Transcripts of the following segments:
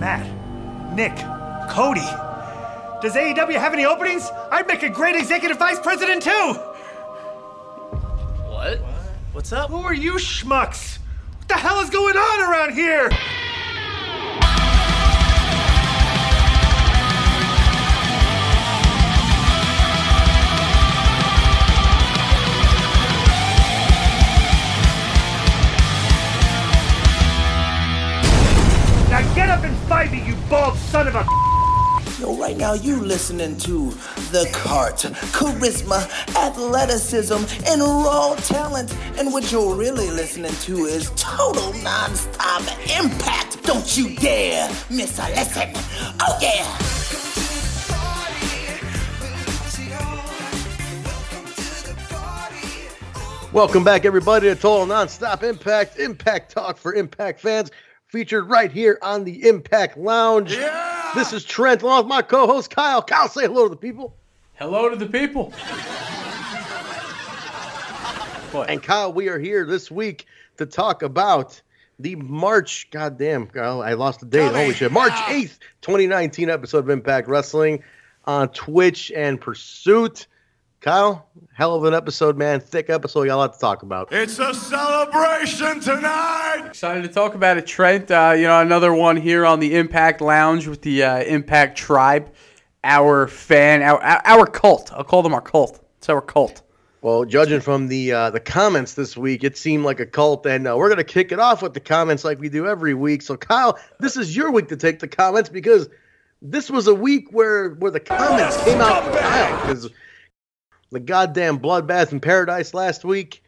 Matt, Nick, Cody. Does AEW have any openings? I'd make a great executive vice president too! What? What's up? Who are you schmucks? What the hell is going on around here? Now get up and fight me, you bald son of a... Yo, right now you listening to The Cart, charisma, athleticism, and raw talent. And what you're really listening to is total non-stop impact. Don't you dare miss a lesson. Oh yeah! Welcome back, everybody, to Total Non-Stop Impact, Impact Talk for Impact fans, featured right here on the Impact Lounge. Yeah! This is Trent, along with my co-host, Kyle. Kyle, say hello to the people. Hello to the people. What? And Kyle, we are here this week to talk about the March, goddamn, Kyle, I lost the date, holy shit, March 8th, 2019 episode of Impact Wrestling on Twitch and Pursuit. Kyle, hell of an episode, man. Thick episode. We got a lot to talk about. It's a celebration tonight! Excited to talk about it, Trent. Another one here on the Impact Lounge with the Impact Tribe, our fan, our cult. I'll call them our cult. It's our cult. Well, judging from the comments this week, it seemed like a cult, and we're going to kick it off with the comments like we do every week. So, Kyle, this is your week to take the comments because this was a week where the comments came out for Kyle because the goddamn bloodbath in paradise last week.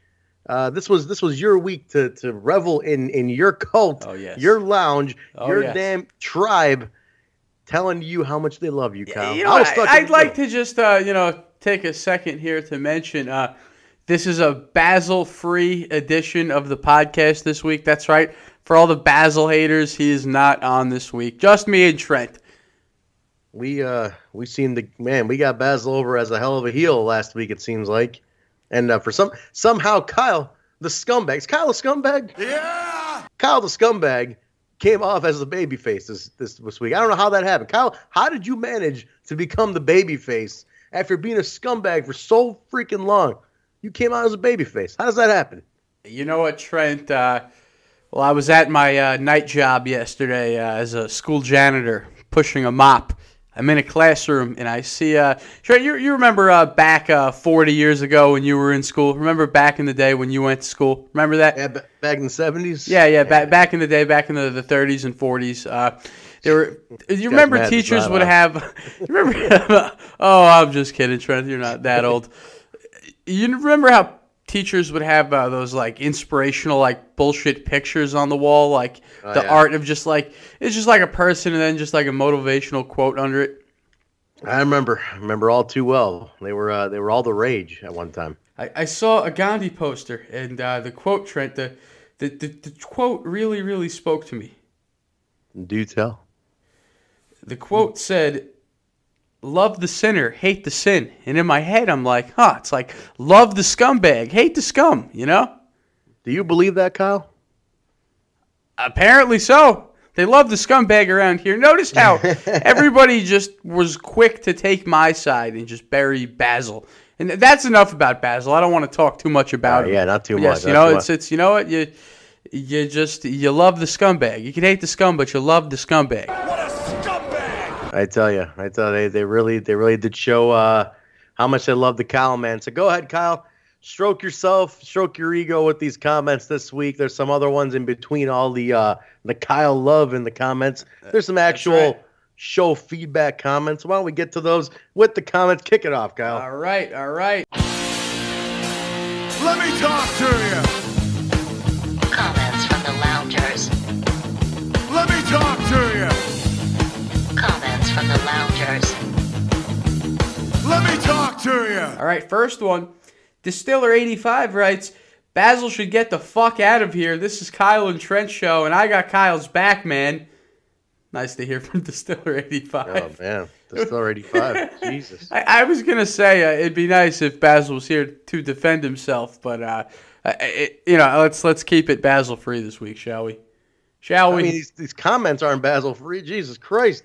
This was your week to revel in your cult, your lounge, damn tribe, telling you how much they love you, Kyle. I'd like to just take a second here to mention this is a Basil-free edition of the podcast this week. That's right. For all the Basil haters, he is not on this week. Just me and Trent. We seen we got Basil over as a hell of a heel last week, it seems like. And for somehow Kyle, the scumbag. Is Kyle a scumbag? Yeah! Kyle the scumbag came off as the babyface this week. I don't know how that happened. Kyle, how did you manage to become the babyface after being a scumbag for so freaking long? You came out as a babyface. How does that happen? You know what, Trent? I was at my night job yesterday as a school janitor pushing a mop. I'm in a classroom, and I see Trent, you remember back 40 years ago when you were in school? Remember back in the day when you went to school? Remember that? Yeah, back in the 70s? Yeah. Back in the day, back in the 30s and 40s. You remember teachers would have... You remember? Oh, I'm just kidding, Trent. You're not that old. You remember how teachers would have those like inspirational like bullshit pictures on the wall, like art of just like it's just like a person and then just like a motivational quote under it. I remember all too well. They were all the rage at one time. I saw a Gandhi poster and the quote, Trent, the quote really, really spoke to me. Do tell. The quote said, "Love the sinner, hate the sin." And in my head, I'm like, it's like, love the scumbag, hate the scum, you know? Do you believe that, Kyle? Apparently so. They love the scumbag around here. Notice how everybody just was quick to take my side and just bury Basil. And that's enough about Basil. I don't want to talk too much about him. Yeah, not too much. Yes, it's you know what? You love the scumbag. You can hate the scum, but you love the scumbag. What a scumbag! I tell you, they really did show how much they love the Kyle, man. So go ahead, Kyle, stroke yourself, stroke your ego with these comments this week. There's some other ones in between all the Kyle love in the comments. There's some actual show feedback comments. Why don't we get to those with the comments? Kick it off, Kyle. All right. Let me talk to you. Comments from the loungers. Let me talk to you. Comments from the loungers. Let me talk to you. All right, first one. Distiller85 writes, Basil should get the fuck out of here. This is Kyle and Trent show, and I got Kyle's back, man. Nice to hear from Distiller85. Oh, man. Distiller85. Jesus. I was going to say it'd be nice if Basil was here to defend himself, but, let's keep it Basil free this week, shall we? Shall we? I mean, these comments aren't Basel-free. Jesus Christ.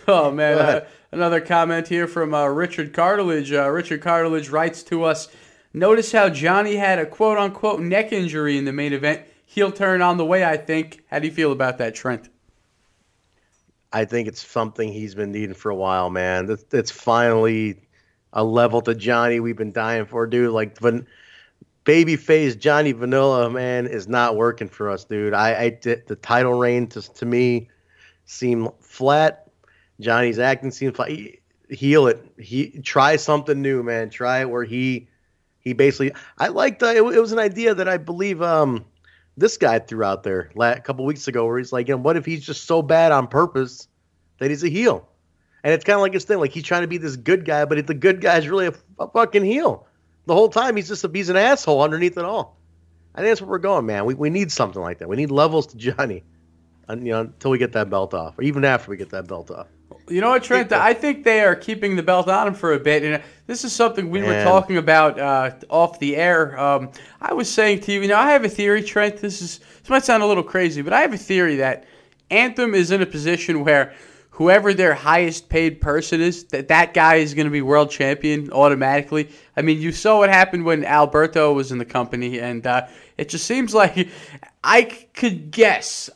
Oh, man. Another comment here from Richard Cartilage. Richard Cartilage writes to us, notice how Johnny had a quote-unquote neck injury in the main event. Heel turn on the way, I think. How do you feel about that, Trent? I think it's something he's been needing for a while, man. It's finally a level to Johnny we've been dying for, dude. Like, when babyface Johnny Vanilla, man, is not working for us, dude. The title reign to me seemed flat. Johnny's acting seemed flat. Heal it. Try something new, man. Try it where he basically. I liked it was an idea that I believe this guy threw out there a couple weeks ago, where he's like, what if he's just so bad on purpose that he's a heel? And it's kind of like his thing, like he's trying to be this good guy, but the good guy's really a fucking heel. The whole time he's an asshole underneath it all. I think that's where we're going, man. We need something like that. We need levels to Johnny, until we get that belt off, or even after we get that belt off. You know what, Trent? I think they are keeping the belt on him for a bit. And this is something we were talking about off the air. I was saying to you, I have a theory, Trent. This might sound a little crazy, but I have a theory that Anthem is in a position where whoever their highest paid person is, that guy is going to be world champion automatically. I mean, you saw what happened when Alberto was in the company, and it just seems like I could guess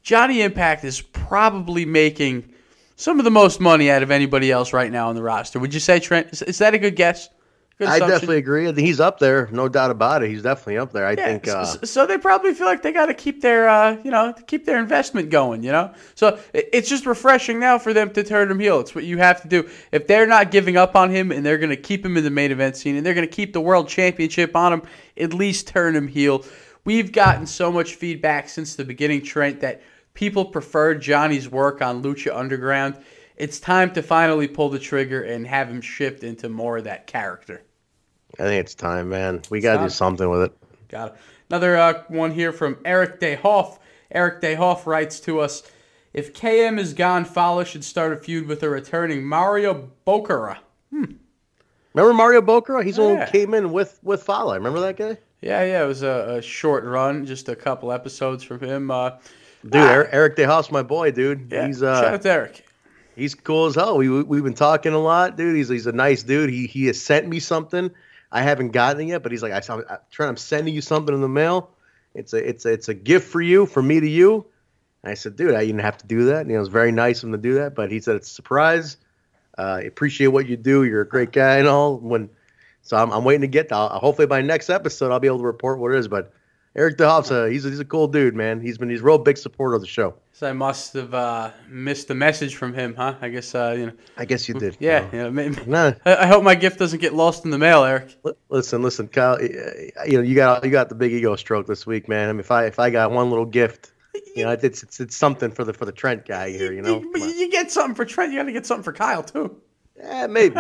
Johnny Impact is probably making some of the most money out of anybody else right now on the roster. Would you say, Trent? Is that a good guess? I definitely agree. I think he's up there, no doubt about it. He's definitely up there. I think. So they probably feel like they got to keep their, keep their investment going. So it's just refreshing now for them to turn him heel. It's what you have to do. If they're not giving up on him and they're going to keep him in the main event scene and they're going to keep the world championship on him, at least turn him heel. We've gotten so much feedback since the beginning, Trent, that people prefer Johnny's work on Lucha Underground. It's time to finally pull the trigger and have him shift into more of that character. I think it's time, man. We got to do something with it. Got it. Another one here from Eric DeHoff. Eric DeHoff writes to us, if KM is gone, Fowler should start a feud with a returning Mario Bokara. Remember Mario Bokara? He's the one who came in with Fowler. Remember that guy? Yeah. It was a short run, just a couple episodes from him. Dude, Eric DeHoff's my boy, dude. Yeah, he's shout out to Eric. He's cool as hell. We've been talking a lot, dude. He's a nice dude. He has sent me something. I haven't gotten it yet, but he's like, Trent, I'm sending you something in the mail. It's a gift for you, from me to you. And I said, dude, I didn't have to do that. And it was very nice of him to do that, but he said it's a surprise. I appreciate what you do. You're a great guy and all. So I'm waiting to get that. Hopefully by next episode I'll be able to report what it is. But Eric DeHoff's he's a cool dude, man. He's a real big supporter of the show. So I must have missed a message from him, huh? I guess I guess you did. Yeah, maybe. I hope my gift doesn't get lost in the mail, Eric. Listen, Kyle. You got the big ego stroke this week, man. I mean, if I got one little gift, it's something for the Trent guy here. But you get something for Trent. You got to get something for Kyle too. Yeah, maybe.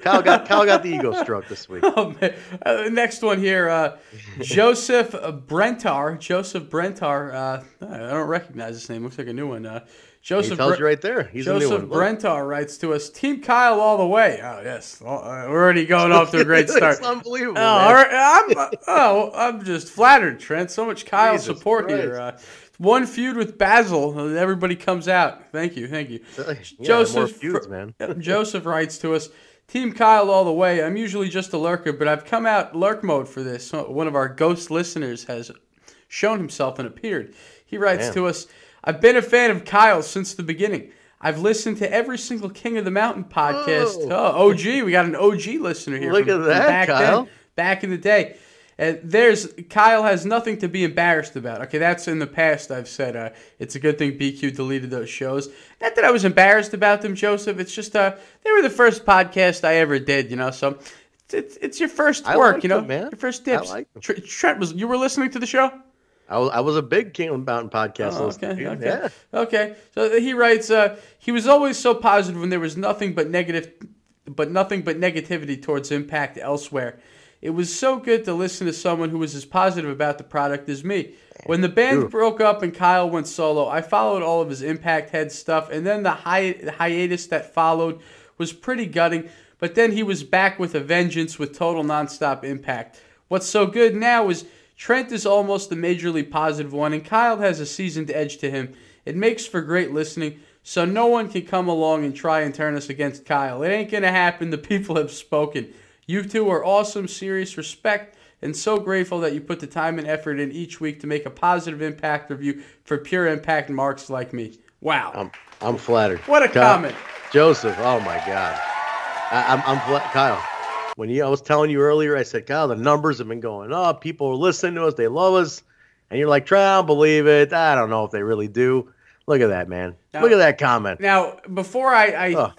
Kyle got the ego stroke this week. Oh, man. Next one here, Joseph Brentar. I don't recognize this name. Looks like a new one. Joseph he tells you right there. He's Joseph a new one. Brentar writes to us, Team Kyle all the way. Oh, yes. We're already going off to a great start. It's unbelievable, I'm just flattered, Trent. So much Kyle support Christ. here. One feud with Basil. Everybody comes out. Thank you. Joseph, more feuds, man. Joseph writes to us, Team Kyle all the way. I'm usually just a lurker, but I've come out lurk mode for this. One of our ghost listeners has shown himself and appeared. He writes to us, I've been a fan of Kyle since the beginning. I've listened to every single King of the Mountain podcast. Oh, OG. We got an OG listener here. Look at that, Kyle. Back in the day. Kyle has nothing to be embarrassed about. Okay, that's in the past. I've said it's a good thing BQ deleted those shows. Not that I was embarrassed about them, Joseph. It's just they were the first podcast I ever did. So it's your first work. Them, man. Your first dips. I like them. Trent, you were listening to the show? I was a big King of the Mountain podcast listener. Okay. So he writes, he was always so positive when there was nothing but negativity towards Impact elsewhere. It was so good to listen to someone who was as positive about the product as me. When the band broke up and Kyle went solo, I followed all of his Impact head stuff, and then the hiatus that followed was pretty gutting, but then he was back with a vengeance with total nonstop Impact. What's so good now is Trent is almost the majorly positive one, and Kyle has a seasoned edge to him. It makes for great listening, so no one can come along and try and turn us against Kyle. It ain't going to happen. The people have spoken. You two are awesome, serious, respect, and so grateful that you put the time and effort in each week to make a positive impact review for pure impact marks like me. Wow. I'm flattered. What a comment. Joseph, oh my God. Kyle, I was telling you earlier, I said, Kyle, the numbers have been going up. People are listening to us. They love us. And you're like, Trent, I don't believe it. I don't know if they really do. Look at that, man. Look at that comment. Now, before I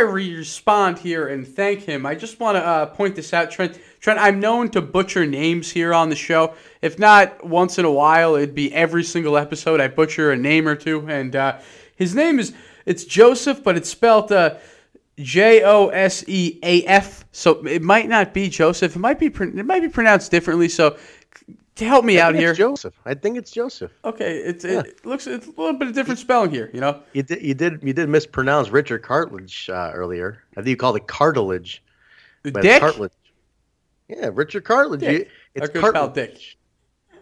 respond here and thank him, I just want to point this out, Trent. Trent, I'm known to butcher names here on the show. If not once in a while, it'd be every single episode I butcher a name or two. And his name it's Joseph, but it's spelled Joseaf. So it might not be Joseph. It might be pronounced differently. So to help me out here, Joseph. I think it's Joseph. Okay, it's a little bit of different spelling here. You know, you did mispronounce Richard Cartilage earlier. I think you called it cartilage. But Dick? Cartilage. Yeah, Richard Cartilage. Dick. It's Our good pal cartilage.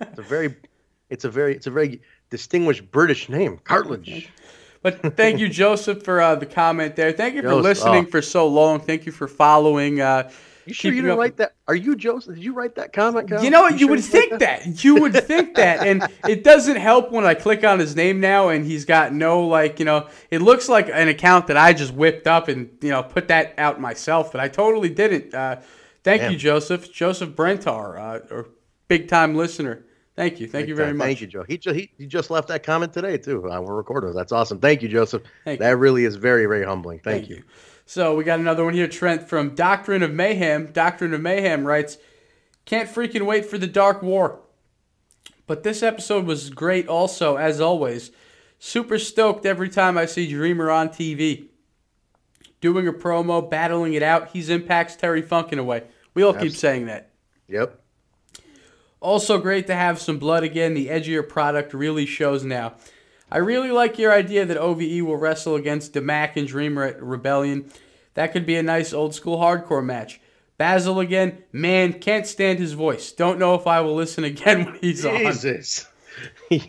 Dick. It's a very distinguished British name, Cartilage. But thank you, Joseph, for the comment there. Thank you for listening for so long. Thank you for following. You sure you didn't write that? Are you Joseph? Did you write that comment, Kyle? You know what? You would think that. You would think that. And it doesn't help when I click on his name now and he's got no, it looks like an account that I just whipped up and, put that out myself. But I totally didn't. Thank you, Joseph. Joseph Brentar, or big-time listener. Thank you. Thank you very much. Thank you, Joe. He just left that comment today, too. We're recording. That's awesome. Thank you, Joseph. Thank that you. really is very, very humbling. Thank you. So we got another one here, Trent, from Doctrine of Mayhem. Doctrine of Mayhem writes, can't freaking wait for the Dark War. But this episode was great also, as always. Super stoked every time I see Dreamer on TV. Doing a promo, battling it out. He's Impact's Terry Funk in a way. We all keep saying that. Yep. Also great to have some blood again. The edgier product really shows now. I really like your idea that OVE will wrestle against DeMac and Dreamer at Rebellion. That could be a nice old-school hardcore match. Basil again, man, can't stand his voice. Don't know if I will listen again when he's on. Jesus. You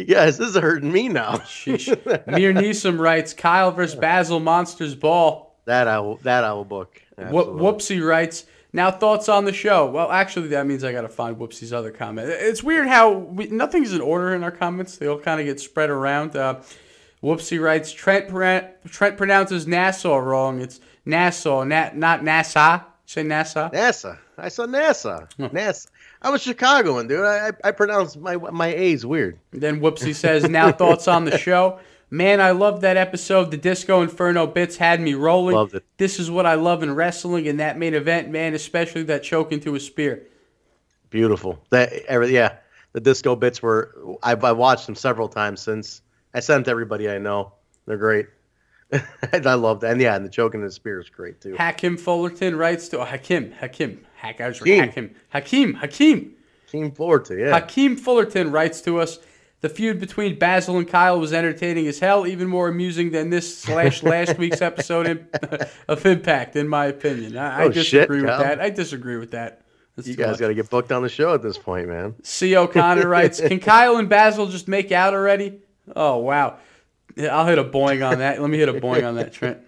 guys, this is hurting me now. Sheesh. Mir Neeson writes, Kyle versus Basil Monsters Ball. That I will book. Whoopsie writes, now thoughts on the show. Well, actually, that means I got to find Whoopsie's other comment. It's weird how nothing's in order in our comments. They all kind of get spread around. Whoopsie writes, Trent pronounces Nassau wrong. It's Nassau, not NASA. Say NASA? NASA. I saw NASA. NASA. I'm a Chicagoan, dude. I pronounce my A's weird. Then Whoopsie says, now thoughts on the show. Man, I loved that episode. The Disco Inferno bits had me rolling. Loved it. This is what I love in wrestling and that main event, man, especially that choke into a spear. Beautiful. The disco bits were, I've watched them several times since. I sent them to everybody I know. They're great. I love that. And the choke into the spear is great too. Hakim Fullerton writes to Hakim Fullerton, yeah. Hakim Fullerton writes to us, the feud between Basil and Kyle was entertaining as hell, even more amusing than this / last week's episode of Impact, in my opinion. I disagree with that. I disagree with that. You guys got to get booked on the show at this point, man. C. O'Connor writes, can Kyle and Basil just make out already? Oh, wow. I'll hit a boing on that. Let me hit a boing on that, Trent.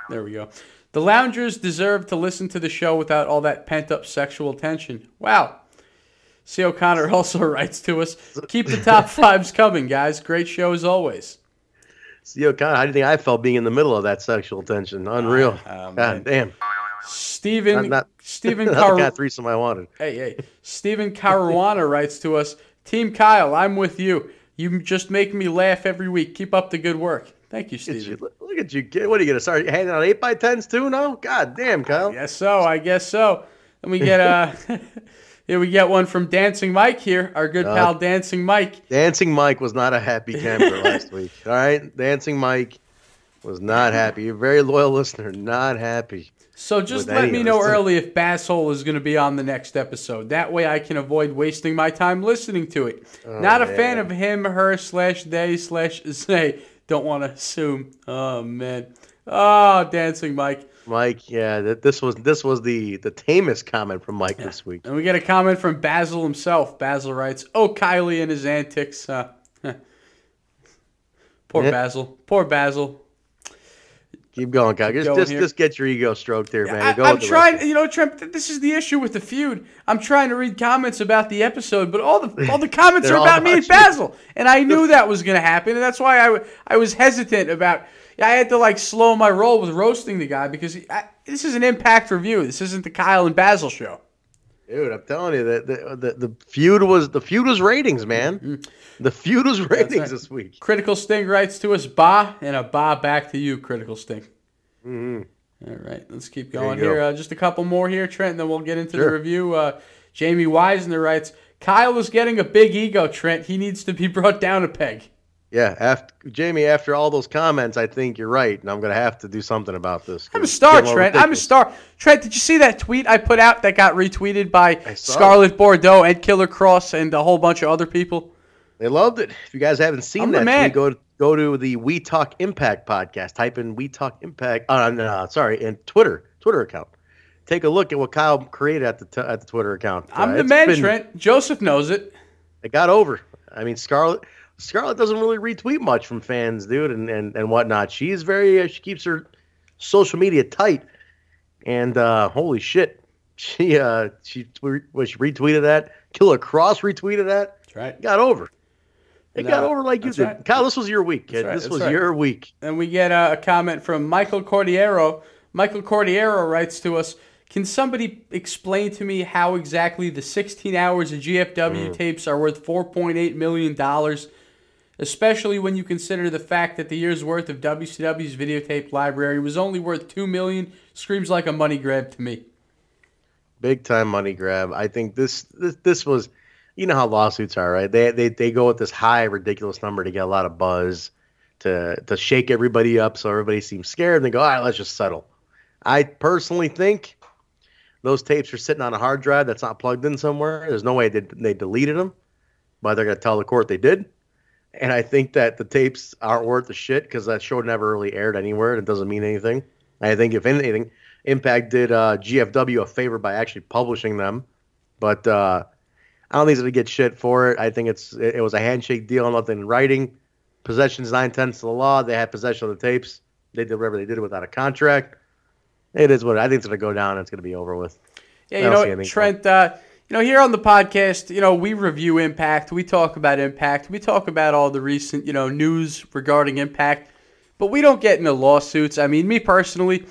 There we go. The Loungers deserve to listen to the show without all that pent-up sexual tension. Wow. C. O'Connor also writes to us, keep the top fives coming, guys. Great show as always. C. O'Connor, how do you think I felt being in the middle of that sexual tension? Unreal. God damn. Stephen not the kind of threesome I wanted. Hey. Stephen Caruana writes to us, Team Kyle, I'm with you. You just make me laugh every week. Keep up the good work. Thank you, Stephen. Look at you, kid. What are you going to start handing out 8x10s too now? God damn, Kyle. I guess so. And we get we get one from Dancing Mike here, our good pal Dancing Mike. Dancing Mike was not a happy camper last week. All right? Dancing Mike was not happy. You're a very loyal listener. Not happy. So just let me know early if Basshole is going to be on the next episode. That way I can avoid wasting my time listening to it. Not a fan of him, her, /they/say. Don't want to assume. Oh, man. Oh, Dancing Mike. Mike, yeah, this was the tamest comment from Mike this week. And we get a comment from Basil himself. Basil writes, "Oh, Kylie and his antics." Poor Basil. Keep going, Kyle. Just get your ego stroked there, man. I'm trying. Trent. This is the issue with the feud. I'm trying to read comments about the episode, but all the comments are about me and Basil, and I knew that was going to happen, and that's why I was hesitant about. I had to slow my roll with roasting the guy because this is an Impact review. This isn't the Kyle and Basil show. Dude, I'm telling you that the feud was ratings, man. Mm-hmm. The feud was ratings this week. Critical Sting writes to us, "Ba," and a "ba" back to you, Critical Sting. Mm-hmm. All right, let's keep going here. Just a couple more here, Trent, and then we'll get into the review. Jamie Weisner writes, "Kyle is getting a big ego, Trent. He needs to be brought down a peg." Yeah, after all those comments, I think you're right, and I'm going to have to do something about this. I'm a star, Trent. I'm a star. Trent, did you see that tweet I put out that got retweeted by Scarlett Bordeaux and Killer Cross and a whole bunch of other people? They loved it. If you guys haven't seen that, tweet, go to the We Talk Impact podcast. Type in We Talk Impact. And Twitter account. Take a look at what Kyle created at the Twitter account. I'm the man, Trent. Joseph knows it. It got over. I mean, Scarlett doesn't really retweet much from fans, dude, and whatnot. She's she keeps her social media tight, and holy shit, she retweeted that. Killer Cross retweeted that. That's right. It got over. It got over like you did. Right. Kyle, this was your week, kid. This was your week. And we get a comment from Michael Cordiero. Michael Cordiero writes to us, "Can somebody explain to me how exactly the 16 hours of GFW tapes are worth $4.8 million? Especially when you consider the fact that the year's worth of WCW's videotape library was only worth $2 million. Screams like a money grab to me." Big time money grab. I think this was, you know how lawsuits are, right? They go with this high ridiculous number to get a lot of buzz, to shake everybody up so everybody seems scared, and they go, all right, let's just settle. I personally think those tapes are sitting on a hard drive that's not plugged in somewhere. There's no way they deleted them, but they're going to tell the court they did. And I think that the tapes aren't worth the shit because that show never really aired anywhere. It doesn't mean anything. I think, if anything, Impact did GFW a favor by actually publishing them. But I don't think it's going to get shit for it. I think it was a handshake deal, nothing in writing. Possession's 9/10 of the law. They had possession of the tapes. They did whatever they did without a contract. It is what I think it's going to go down and it's going to be over with. Yeah, Trent, here on the podcast, we review Impact. We talk about Impact. We talk about all the recent, news regarding Impact. But we don't get into lawsuits. I mean, me personally,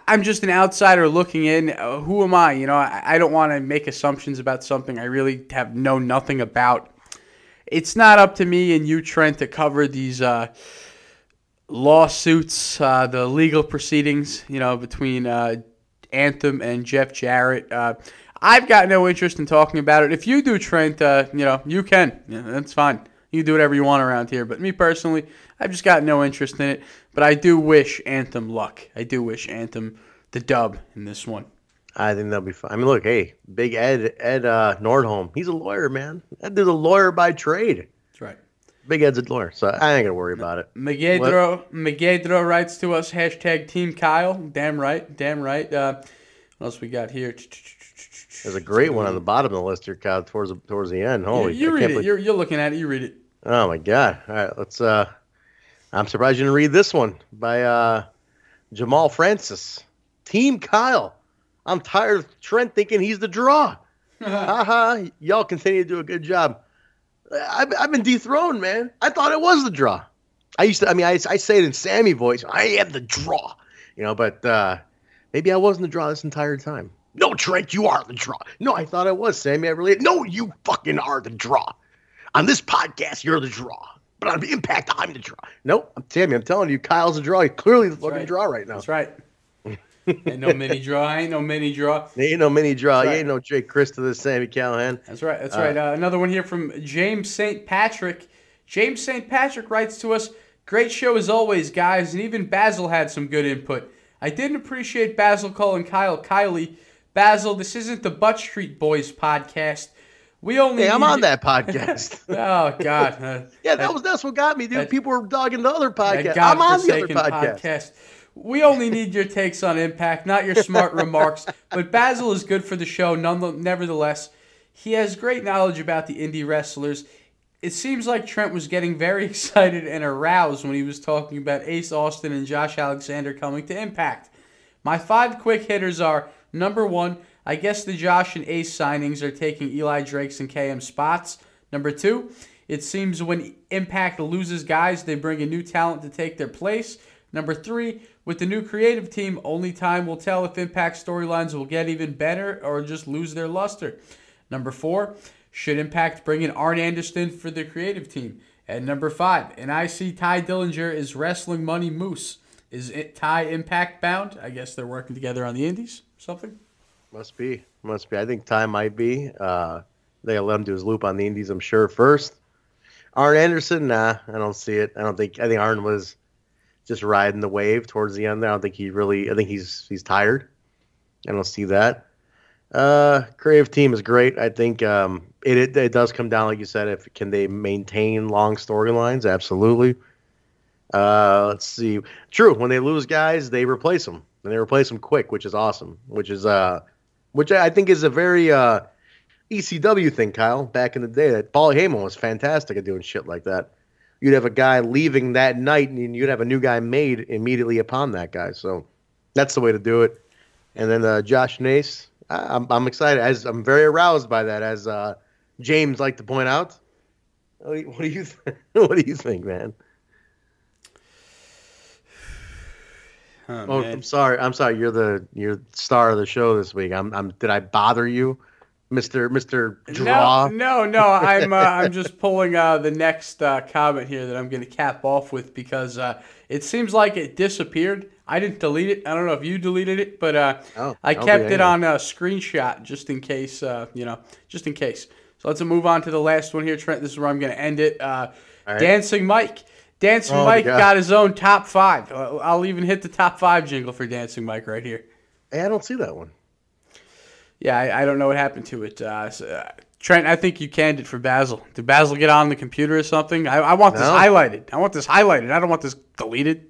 I'm just an outsider looking in. Who am I? I don't want to make assumptions about something I really know nothing about. It's not up to me and you, Trent, to cover these lawsuits, the legal proceedings, between Anthem and Jeff Jarrett. I've got no interest in talking about it. If you do, Trent, you can. Yeah, that's fine. You can do whatever you want around here. But me personally, I've just got no interest in it. But I do wish Anthem luck. I do wish Anthem the dub in this one. I think they'll be fine. I mean, look, hey, Big Ed Nordholm, he's a lawyer, man. That dude's a lawyer by trade. That's right. Big Ed's a lawyer, so I ain't going to worry about it. Megedro writes to us, #Team Kyle. Damn right. What else we got here? There's a great one on the bottom of the list here, Kyle, towards the end. Holy, you read it. You're looking at it. You read it. Oh, my God. All right, let's. I'm surprised you didn't read this one by Jamal Francis. Team Kyle. I'm tired of Trent thinking he's the draw. Y'all continue to do a good job. I've been dethroned, man. I thought it was the draw. I say it in Sammy voice. I am the draw, but maybe I wasn't the draw this entire time. No, Trent, you are the draw. No, I thought I was, Sammy. No, you fucking are the draw. On this podcast, you're the draw. But on Impact, I'm the draw. Nope, Sammy, I'm telling you, Kyle's the draw. He's clearly the fucking draw right now. That's right. Ain't no mini draw. Ain't no mini draw. Ain't no Jake Chris to this Sammy Callahan. That's right. Another one here from James St. Patrick. James St. Patrick writes to us, "Great show as always, guys, and even Basil had some good input. I didn't appreciate Basil calling Kyle Kylie. Basil, this isn't the Butt Street Boys podcast. I'm on that podcast. Oh, God. That's what got me, dude. People were dogging the other podcast. I'm on the other podcast. We only need your takes on Impact, not your smart remarks. But Basil is good for the show, nevertheless. He has great knowledge about the indie wrestlers. It seems like Trent was getting very excited and aroused when he was talking about Ace Austin and Josh Alexander coming to Impact. My 5 quick hitters are, number 1, I guess the Josh and Ace signings are taking Eli Drake's and KM spots. Number 2, it seems when Impact loses guys, they bring in new talent to take their place. Number 3, with the new creative team, only time will tell if Impact storylines will get even better or just lose their luster. Number 4, should Impact bring in Arn Anderson for the creative team? And number 5, and I see Ty Dillinger is Wrestling Money Moose. Is it Ty Impact bound? I guess they're working together on the indies or something. Must be. I think Ty might be. They'll let him do his loop on the indies, I'm sure, first. Arn Anderson, nah, I don't see it. I think Arn was just riding the wave towards the end there. I think he's tired. I don't see that. Creative team is great. I think it does come down, like you said, can they maintain long storylines? Absolutely. Let's see. True, when they lose guys, they replace them. And they replace them quick, which is awesome. Which I think is a very ECW thing, Kyle, back in the day. That Paul Heyman was fantastic at doing shit like that. You'd have a guy leaving that night, and you'd have a new guy made immediately upon that guy. So that's the way to do it. And then Josh and Ace, I'm excited. I'm very aroused by that, as James liked to point out. What do you think, man? Oh, I'm sorry. You're the star of the show this week. Did I bother you, Mr. Draw? No. I'm just pulling the next comment here that I'm going to cap off with, because it seems like it disappeared. I didn't delete it. I don't know if you deleted it, but I kept it on a screenshot just in case. Just in case. So let's move on to the last one here, Trent. This is where I'm going to end it. Right. Dancing Mike. Mike got his own top 5. I'll even hit the top 5 jingle for Dancing Mike right here. Hey, I don't see that one. Yeah, I don't know what happened to it. Trent, I think you canned it for Basil. Did Basil get on the computer or something? I want this highlighted. I don't want this deleted.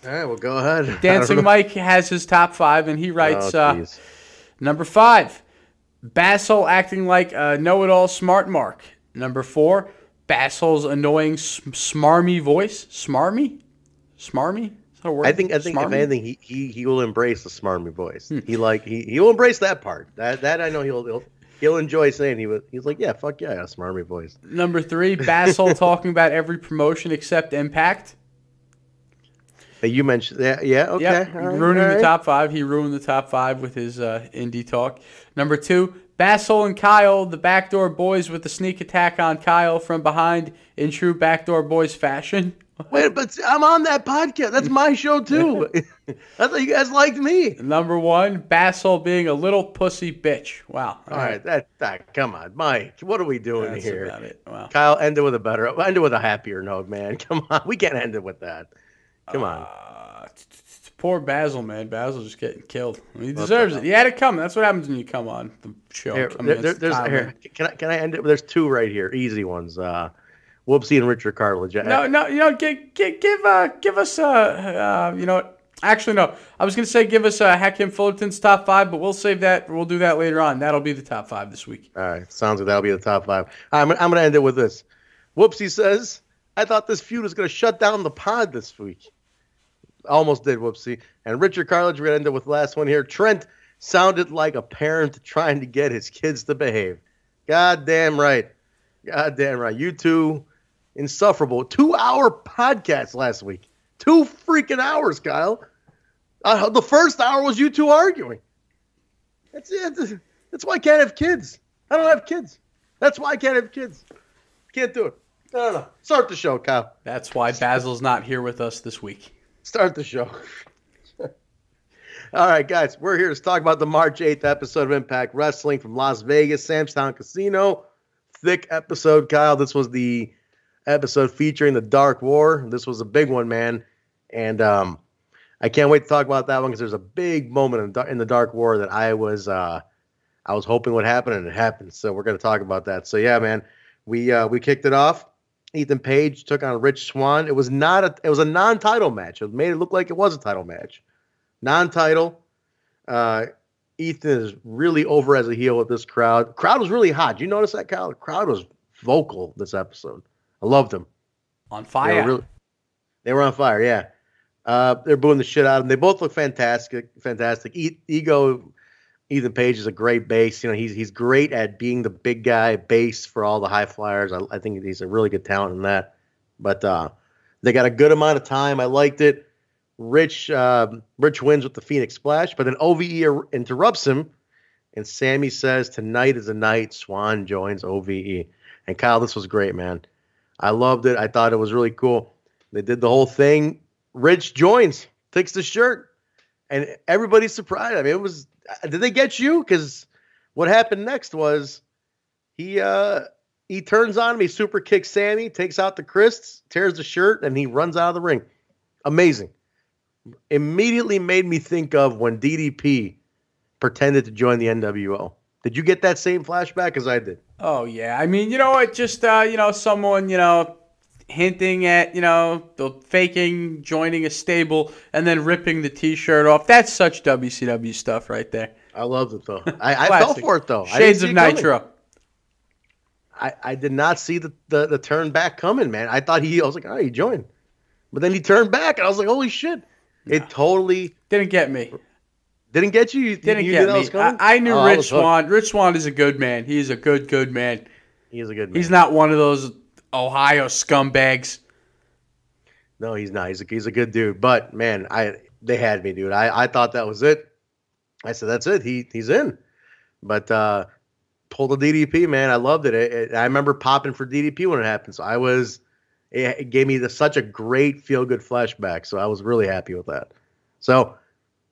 All right, well, go ahead. Dancing Mike has his top 5, and he writes, number 5, Basil acting like a know-it-all smart mark. Number 4, Basil's annoying smarmy voice. Smarmy? Is that a word? I think if anything, he will embrace the smarmy voice. He will embrace that part. That I know he'll enjoy saying. He's like, yeah, fuck yeah, a smarmy voice. Number 3, Basil talking about every promotion except Impact. You mentioned that, yeah, okay. Yep. Ruining the top 5. He ruined the top 5 with his indie talk. Number 2, Basil and Kyle, the Backdoor Boys, with the sneak attack on Kyle from behind in true Backdoor Boys fashion. Wait, but I'm on that podcast. That's my show, too. I thought you guys liked me. Number 1, Basil being a little pussy bitch. Wow. All right. That come on, Mike. What are we doing That's here? About it. Wow. Kyle, end it with a happier note, man. Come on. We can't end it with that. Come on. Poor Basil, man. Basil just getting killed. He deserves it. He had it coming. That's what happens when you come on the show. Can I end it? There's 2 right here. Easy ones. Whoopsie and Richard Cartilage. No. Give us Actually, no. I was going to say give us Hakim Fullerton's top 5, but we'll save that. We'll do that later on. That'll be the top 5 this week. All right. Sounds like that'll be the top 5. I'm going to end it with this. Whoopsie says, I thought this feud was going to shut down the pod this week. Almost did, whoopsie. And Richard Cartilage, we're going to end it with the last one here. Trent sounded like a parent trying to get his kids to behave. Goddamn right. You two, insufferable. 2-hour podcast last week. 2 freaking hours, Kyle. The first hour was you two arguing. That's it. That's why I can't have kids. I don't have kids. That's why I can't have kids. Can't do it. No. Start the show, Kyle. That's why Basil's not here with us this week. Start the show. All right, guys. We're here to talk about the March 8th episode of Impact Wrestling from Las Vegas, Sam's Town Casino. Thick episode, Kyle. This was the episode featuring the Dark War. This was a big one, man. And I can't wait to talk about that one because there's a big moment in the Dark War that I was hoping would happen, and it happened. So we're going to talk about that. So, yeah, man. We kicked it off. Ethan Page took on Rich Swann. It was a non-title match. It made it look like it was a title match. Non-title. Ethan is really over as a heel with this crowd. Crowd was really hot. Did you notice that, Kyle? The crowd was vocal this episode. I loved them. On fire. They were on fire, yeah. They're booing the shit out of them. They both look fantastic. Ethan Page is a great base. You know, he's great at being the big guy base for all the high flyers. I think he's a really good talent in that. But they got a good amount of time. I liked it. Rich wins with the Phoenix Splash, but then OVE interrupts him, and Sammy says, "Tonight is the night Swan joins OVE." And Kyle, this was great, man. I loved it. I thought it was really cool. They did the whole thing. Rich joins, takes the shirt, and everybody's surprised. I mean, it was. Did they get you? Because what happened next was he turns on him, he super kicks Sammy, takes out the crisps, tears the shirt, and he runs out of the ring. Amazing. Immediately made me think of when DDP pretended to join the NWO. Did you get that same flashback as I did? Oh, yeah. I mean, it just, someone, hinting at, the faking, joining a stable, and then ripping the T-shirt off. That's such WCW stuff right there. I loved it, though. I fell for it, though. Shades of Nitro. I did not see the turn back coming, man. I was like, he joined. But then he turned back, and I was like, holy shit. No. It totally didn't get me. Didn't get you? Didn't get me. I knew Rich Swann. Rich Swann is a good man. He's a good man. He is a good man. He's not one of those Ohio scumbags. No, he's not. He's a good dude. But, man, they had me, dude. I thought that was it. I said, that's it. He's in. But pulled the DDP, man. I loved it. I remember popping for DDP when it happened. So it gave me such a great feel-good flashback. So I was really happy with that. So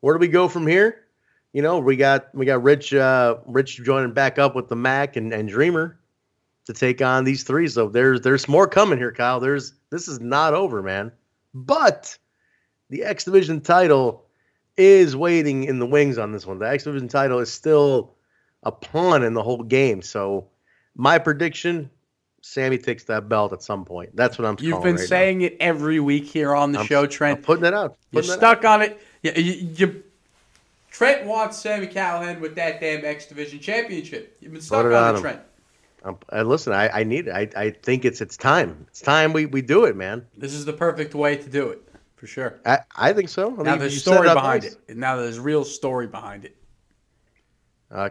where do we go from here? We got Rich joining back up with the Mac and Dreamer to take on these three. So there's more coming here, Kyle. This is not over, man. But the X Division title is waiting in the wings on this one. The X Division title is still a pawn in the whole game. So my prediction, Sammy takes that belt at some point. That's what I'm calling. You've been saying it every week here on the show, Trent. I'm putting it out. You're stuck on it. Trent wants Sami Callihan with that damn X Division championship. You've been stuck on it, Trent. Listen, I need it. I think it's time. It's time we do it, man. This is the perfect way to do it, for sure. I think so. Now there's story behind it. Now there's real story behind it. On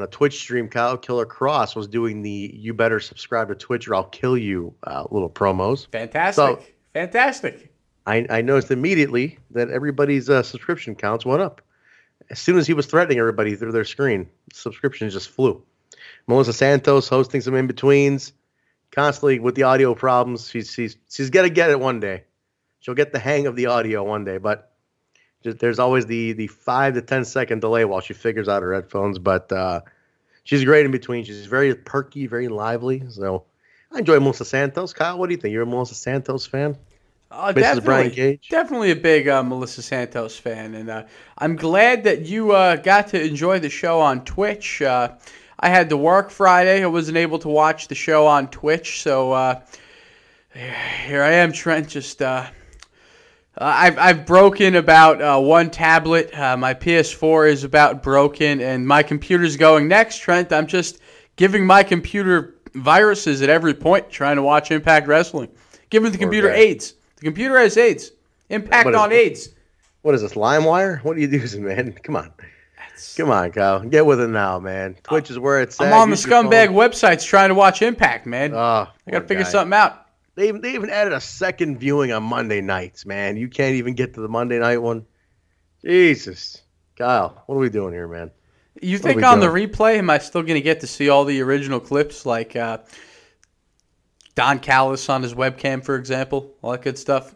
a Twitch stream, Kyle Killer Cross was doing the "You better subscribe to Twitch or I'll kill you" little promos. Fantastic. I noticed immediately that everybody's subscription counts went up. As soon as he was threatening everybody through their screen, subscriptions just flew. Melissa Santos hosting some in-betweens, constantly with the audio problems. She's got to get it one day. She'll get the hang of the audio one day, but there's always the 5 to 10 second delay while she figures out her headphones. But she's great in between. She's very perky, very lively. So I enjoy Melissa Santos. Kyle, what do you think? You're a Melissa Santos fan? Definitely, Brian Cage. Definitely a big Melissa Santos fan, and I'm glad that you got to enjoy the show on Twitch. I had to work Friday. I wasn't able to watch the show on Twitch, so here I am, Trent. Just I've broken about one tablet. My PS4 is about broken, and my computer's going next, Trent. I'm just giving my computer viruses at every point, trying to watch Impact Wrestling. Giving the computer AIDS. The computer has AIDS. Impact on AIDS. What is this, LimeWire? What are you using, man? Come on. Come on, Kyle. Get with it now, man. Twitch is where it's at. I'm on the scumbag websites trying to watch Impact, man. I got to figure something out. They even added a second viewing on Monday nights, man. You can't even get to the Monday night one. Jesus. Kyle, what are we doing here, man? You think on the replay, am I still going to get to see all the original clips, like Don Callis on his webcam, for example, all that good stuff?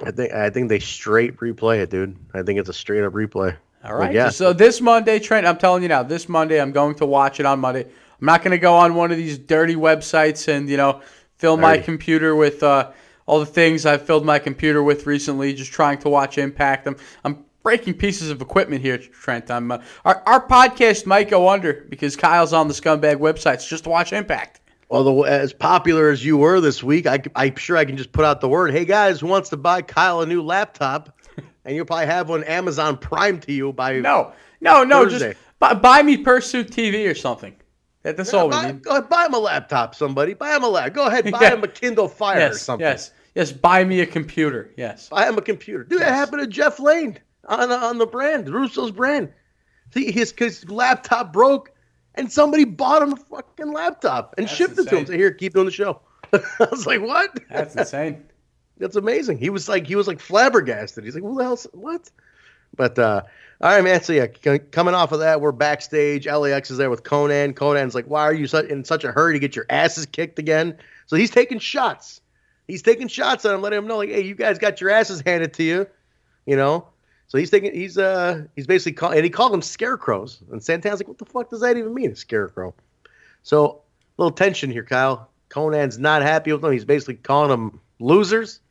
I think they straight replay it, dude. I think it's a straight up replay. All right. Yeah. So this Monday, Trent, I'm telling you now, this Monday I'm going to watch it on Monday. I'm not going to go on one of these dirty websites and, fill my computer with all the things I've filled my computer with recently, just trying to watch Impact. I'm breaking pieces of equipment here, Trent. Our podcast might go under because Kyle's on the scumbag websites just to watch Impact. Well, as popular as you were this week, I'm sure I can just put out the word, hey, guys, who wants to buy Kyle a new laptop? and you'll probably have one Amazon Prime to you by No, Thursday. just buy me Pursuit TV or something. That's all we need. Go ahead, buy him a laptop, somebody. Buy him a laptop. Go ahead, buy him a Kindle Fire or something. Yes, buy me a computer. Yes. Buy him a computer. Dude, that happened to Jeff Lane on the brand, Russo's brand. His laptop broke, and somebody bought him a fucking laptop and shipped it to him. So here, keep doing the show. I was like, what? That's insane. That's amazing. He was like flabbergasted. He's like, who the hell's what? But all right, man. So yeah, coming off of that, we're backstage. LAX is there with Konnan. Konnan's like, why are you in such a hurry to get your asses kicked again? So he's taking shots. He's taking shots at him, letting him know, like, hey, you guys got your asses handed to you, you know. So he's basically and he called them scarecrows. And Santana's like, what the fuck does that even mean, a scarecrow? So a little tension here, Kyle. Konnan's not happy with them. He's basically calling them losers.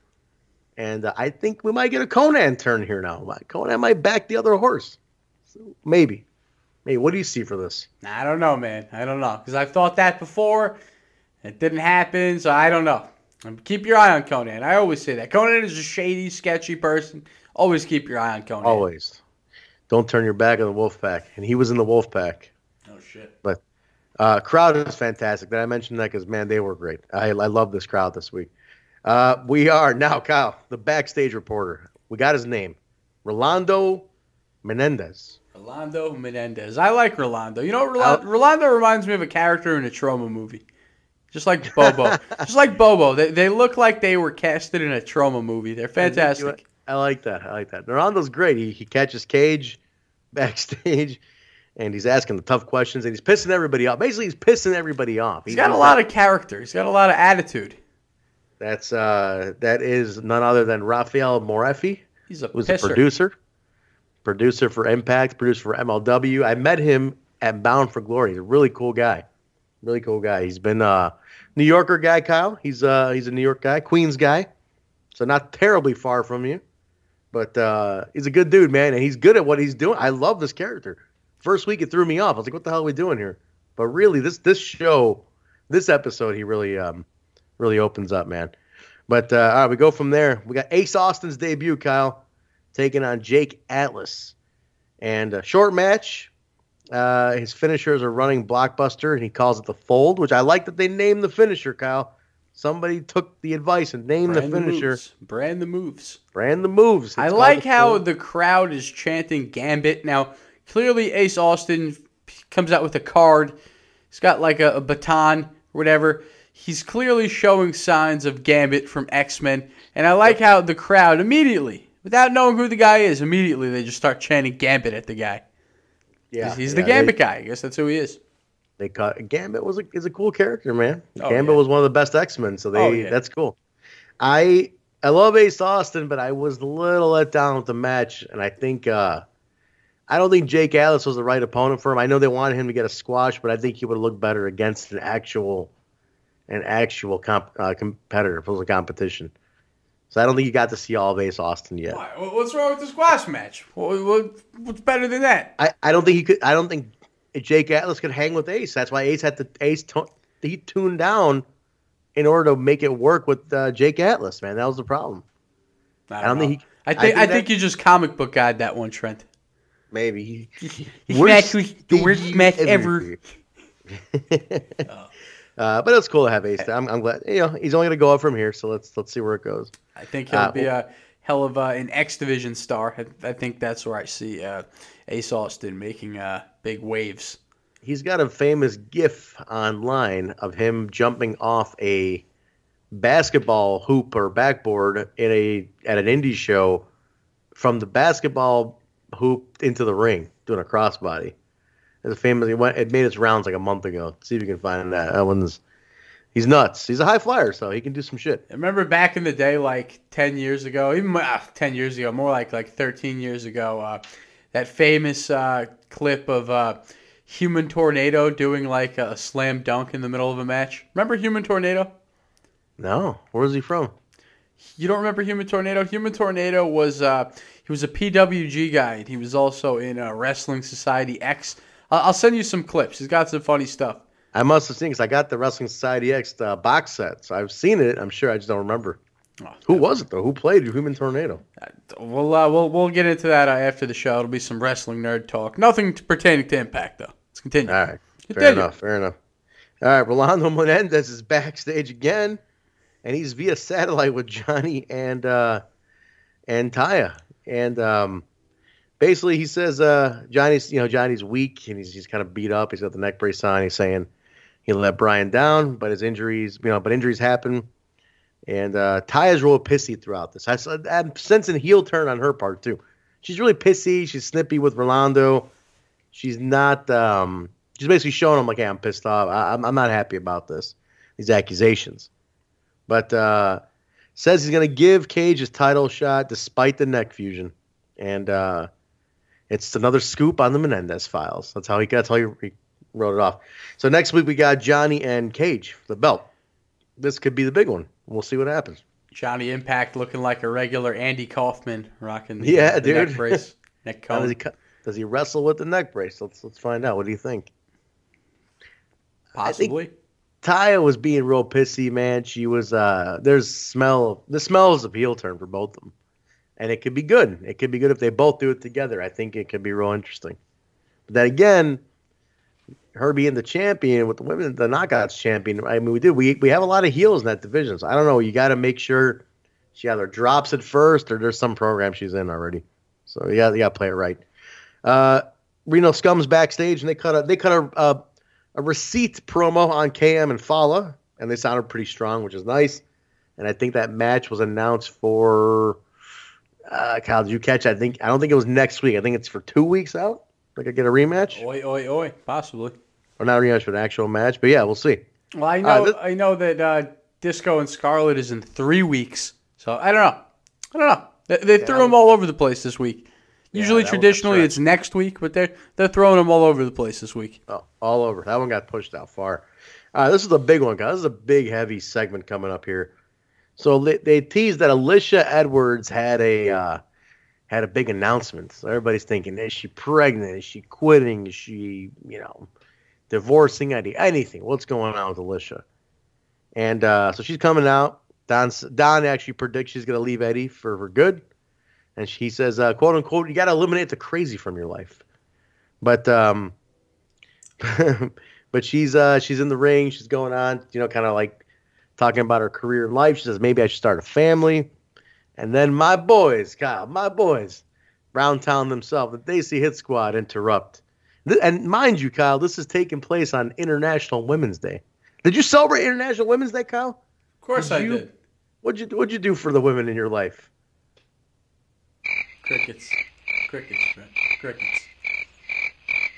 And I think we might get a Konnan turn here now. Konnan might back the other horse. So maybe. Hey, what do you see for this? I don't know, man. I don't know. Because I've thought that before. It didn't happen, so I don't know. Keep your eye on Konnan. I always say that. Konnan is a shady, sketchy person. Always keep your eye on Konnan. Always. Don't turn your back on the wolf pack. And he was in the wolf pack. Oh, shit. But crowd is fantastic. Did I mention that? Because, man, they were great. I love this crowd this week. We are now, Kyle, the backstage reporter. We got his name. Rolondo Menendez. Rolondo Menendez. I like Rolondo. You know, Rolondo reminds me of a character in a trauma movie. Just like Bobo. They look like they were casted in a trauma movie. They're fantastic. I like that. Rolondo's great. He catches Cage backstage, and he's asking the tough questions, and he's pissing everybody off. Basically, he's pissing everybody off. He's got a lot of character. He's got a lot of attitude. That is none other than Rafael Morefi. Who's a producer for Impact, producer for MLW. I met him at Bound for Glory. He's a really cool guy. He's been a New Yorker guy, Kyle. He's a New York guy, Queens guy, so not terribly far from you. But he's a good dude, man, and he's good at what he's doing. I love this character. First week it threw me off. I was like, what the hell are we doing here? But really, this episode, he really opens up, man. But all right, we go from there. We got Ace Austin's debut, Kyle, taking on Jake Atlas. And a short match. His finishers are running Blockbuster, and he calls it the Fold, which I like that they named the finisher, Kyle. Somebody took the advice and named the finisher. Brand the moves. I like how the crowd is chanting Gambit. Now, clearly Ace Austin comes out with a card. He's got like a baton or whatever. He's clearly showing signs of Gambit from X-Men. And I like how the crowd immediately, without knowing who the guy is, immediately they just start chanting Gambit at the guy. Yeah, he's the Gambit guy. I guess that's who he is. Gambit is a cool character, man. Gambit was one of the best X-Men, so that's cool. I love Ace Austin, but I was a little let down with the match, and I think I don't think Jake Atlas was the right opponent for him. I know they wanted him to get a squash, but I think he would have looked better against an actual competitor, if it was a competition. So I don't think you got to see all of Ace Austin yet. Why? What's wrong with the squash match? What's better than that? I don't think he could. I don't think Jake Atlas could hang with Ace. That's why Ace he tuned down in order to make it work with Jake Atlas. Man, that was the problem. I don't think I think you just comic book guide that one, Trent. Maybe the worst match ever. But it's cool to have Ace. I'm glad. You know, he's only going to go up from here. So let's see where it goes. I think he'll be a hell of an X Division star. I think that's where I see Ace Austin making big waves. He's got a famous GIF online of him jumping off a basketball hoop or backboard at an indie show from the basketball hoop into the ring doing a crossbody. It's famous. It made its rounds like a month ago. See if you can find that. That one's. He's nuts. He's a high flyer, so he can do some shit. I remember back in the day, like 10 years ago, even 10 years ago, more like 13 years ago, that famous clip of Human Tornado doing like a slam dunk in the middle of a match. Remember Human Tornado? No. Where's he from? You don't remember Human Tornado? Human Tornado was he was a PWG guy, and he was also in Wrestling Society X. I'll send you some clips. He's got some funny stuff. I must have seen because I got the Wrestling Society X box set, so I've seen it. I'm sure I just don't remember. Oh, Who was it though? Who played Human Tornado? We'll get into that after the show. It'll be some wrestling nerd talk. Nothing pertaining to Impact though. Let's continue. All right, fair enough. All right, Rolando Menendez is backstage again, and he's via satellite with Johnny and Taya, and basically he says Johnny's weak and he's kind of beat up. He's got the neck brace on. He's saying he let Brian down, but his injuries, injuries happen. And Taya's real pissy throughout this. I'm sensing heel turn on her part too. She's really pissy. She's snippy with Rolando. She's not. She's basically showing him like, "Hey, I'm pissed off. I'm not happy about these accusations." But says he's gonna give Cage his title shot despite the neck fusion, and it's another scoop on the Menendez files. That's how he wrote it off. So next week we got Johnny and Cage for the belt. This could be the big one. We'll see what happens. Johnny Impact looking like a regular Andy Kaufman rocking the dude. neck brace. Neck cone. Does he wrestle with the neck brace? Let's find out. What do you think? Possibly. Taya was being real pissy, man. She was the smell is a heel turn for both of them. And it could be good. It could be good if they both do it together. I think it could be real interesting. But then again, her being the champion with the women, the Knockouts champion. I mean, we have a lot of heels in that division. So I don't know. You got to make sure she either drops it first or there's some program she's in already. So you got to play it right. Reno Scum's backstage and they cut a receipt promo on KM and Fala, and they sounded pretty strong, which is nice. And I think that match was announced for Kyle. Did you catch? I don't think it was next week. I think it's for 2 weeks out. Like I get a rematch? Oi, possibly. Or not a rematch, but an actual match. But yeah, we'll see. Well, I know that Disco and Scarlett is in 3 weeks. So I don't know. They threw them all over the place this week. Usually, traditionally, it's next week, but they're throwing them all over the place this week. Oh, all over. That one got pushed out far. All right, this is a big one, guys. This is a big, heavy segment coming up here. So they teased that Alicia Edwards had a big announcement. So everybody's thinking, is she pregnant? Is she quitting? Is she, divorcing? Anything? What's going on with Alicia? And so she's coming out. Don actually predicts she's going to leave Eddie for good. And she says, quote unquote, you got to eliminate the crazy from your life. But but she's in the ring. She's going on, kind of like talking about her career in life. She says, maybe I should start a family. And then my boys, Browntown themselves, the Daisy Hit Squad interrupt. And mind you, Kyle, this is taking place on International Women's Day. Did you celebrate International Women's Day, Kyle? Of course I did. What'd you do for the women in your life? Crickets.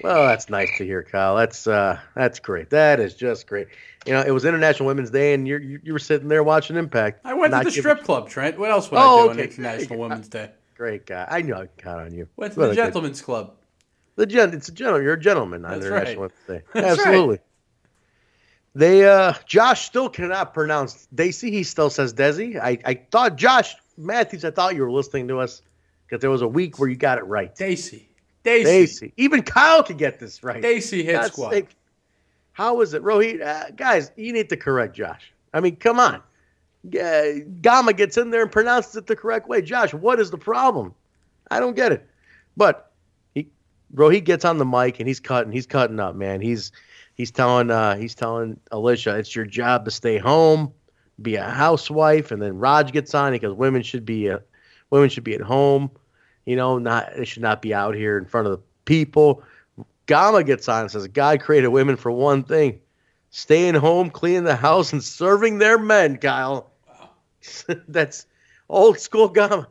Well, that's nice to hear, Kyle. That's great. That is just great. It was International Women's Day, and you were sitting there watching Impact. I went to the strip club, Trent. What else would I do on International Women's Day? Great guy. I knew I could count on you. Went to the gentleman's club. It's a gentleman. You're a gentleman on International Women's Day. That's absolutely. Right. Josh still cannot pronounce Daisy. He still says Desi. I thought Josh Matthews. I thought you were listening to us because there was a week where you got it right. Daisy. Even Kyle could get this right. Daisy Hit Squad. How is it, Rohit? Guys, you need to correct Josh. I mean, come on. Gama gets in there and pronounces it the correct way. Josh, what is the problem? I don't get it. But Rohit gets on the mic and he's cutting up, man. He's telling Alicia, it's your job to stay home, be a housewife. And then Raj gets on because women should be at home. They should not be out here in front of the people. Gama gets on and says, God created women for one thing, staying home, cleaning the house, and serving their men, Kyle. Wow. That's old school Gama.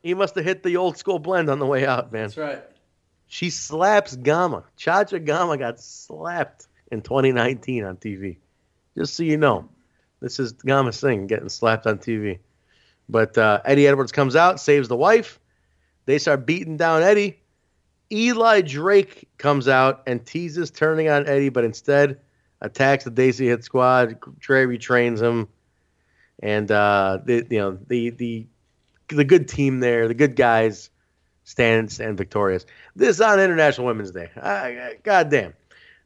He must have hit the old school blend on the way out, man. That's right. She slaps Gama. Chacha Gama got slapped in 2019 on TV. Just so you know. This is Gama Singh getting slapped on TV. But Eddie Edwards comes out, saves the wife. They start beating down Eddie. Eli Drake comes out and teases turning on Eddie, but instead attacks the Daisy Hit Squad. Trey retrains him. And the good team there, the good guys, stand victorious. This is on International Women's Day. God damn.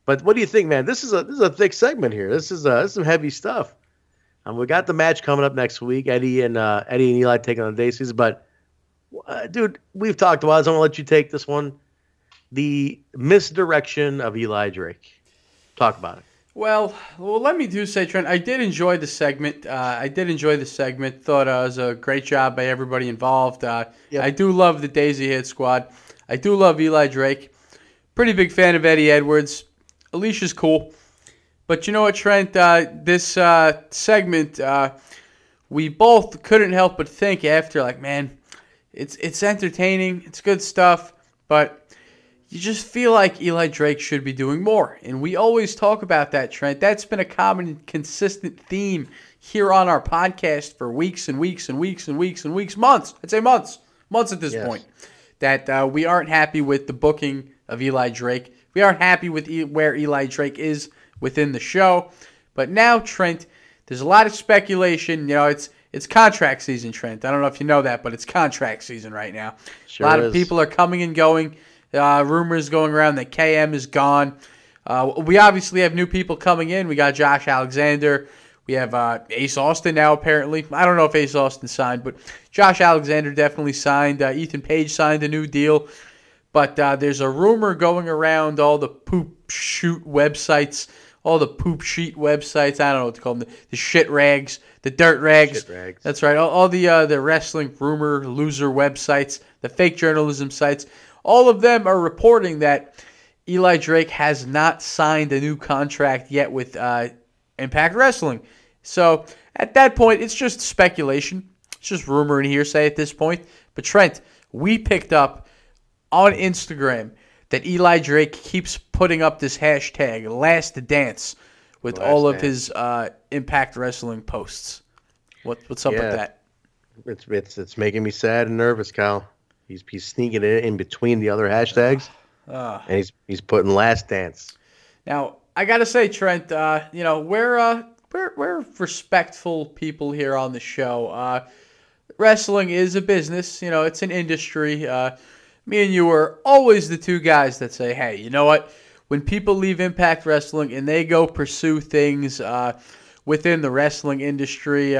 But what do you think, man? This is a thick segment here. This is some heavy stuff. We got the match coming up next week. Eddie and Eli taking on the Daisies. But, dude, we've talked about this. I'm going to let you take this one. The misdirection of Eli Drake. Talk about it. Well, let me say, Trent, I did enjoy the segment. Thought it was a great job by everybody involved. Yep. I do love the Daisy Hit Squad. I do love Eli Drake. Pretty big fan of Eddie Edwards. Alicia's cool. But you know what, Trent? This segment, we both couldn't help but think after, like, man, it's entertaining. It's good stuff. But you just feel like Eli Drake should be doing more. And we always talk about that, Trent. That's been a common and consistent theme here on our podcast for weeks and weeks and weeks and weeks and weeks, months. I'd say months. Months at this point. That we aren't happy with the booking of Eli Drake. We aren't happy with where Eli Drake is within the show. But now, Trent, there's a lot of speculation. You know, it's contract season, Trent. I don't know if you know that, but it's contract season right now. Sure a lot is. of people are coming and going. Rumors going around that KM is gone. We obviously have new people coming in. We got Josh Alexander. We have Ace Austin now, apparently. I don't know if Ace Austin signed, but Josh Alexander definitely signed. Ethan Page signed a new deal. But there's a rumor going around all the poop sheet websites. I don't know what to call them. The shit rags, the dirt rags. Shit rags. That's right. All the wrestling rumor loser websites, the fake journalism sites. All of them are reporting that Eli Drake has not signed a new contract yet with Impact Wrestling. So at that point, it's just speculation. It's just rumor and hearsay at this point. But Trent, we picked up on Instagram that Eli Drake keeps putting up this hashtag Last Dance with all of his Impact Wrestling posts. What's up with that? It's making me sad and nervous, Kyle. He's sneaking it in between the other hashtags, and he's putting Last Dance. Now I gotta say, Trent, we're respectful people here on the show. Wrestling is a business, it's an industry. Me and you are always the two guys that say, hey, you know what? When people leave Impact Wrestling and they go pursue things within the wrestling industry,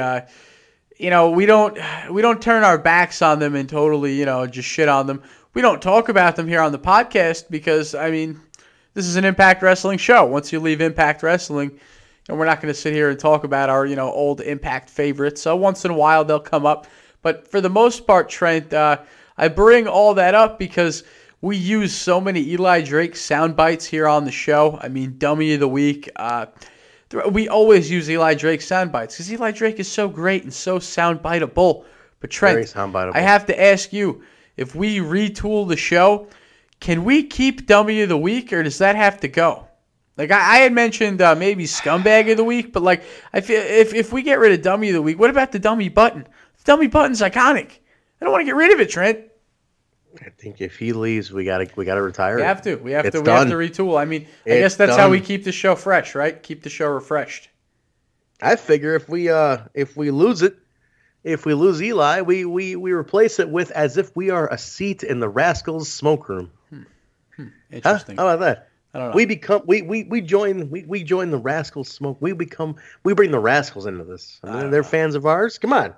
we don't turn our backs on them and totally, just shit on them. We don't talk about them here on the podcast because, this is an Impact Wrestling show. Once you leave Impact Wrestling, we're not going to sit here and talk about our, old Impact favorites. So once in a while they'll come up. But for the most part, Trent, I bring all that up because we use so many Eli Drake sound bites here on the show. Dummy of the Week. We always use Eli Drake sound bites because Eli Drake is so great and so sound biteable. But Trent, I have to ask you, if we retool the show, can we keep Dummy of the Week or does that have to go? Like I had mentioned maybe Scumbag of the Week, but like I feel if we get rid of Dummy of the Week, what about the Dummy Button? The Dummy Button's iconic. I don't want to get rid of it, Trent. I think if he leaves, we gotta retire. We have to retool. I guess that's how we keep the show fresh, right? Keep the show refreshed. I figure if we lose Eli, we replace it with as if we are a seat in the Rascals smoke room. Interesting. How about that? I don't know. We join the Rascals smoke. We bring the Rascals into this. They're fans of ours. Come on.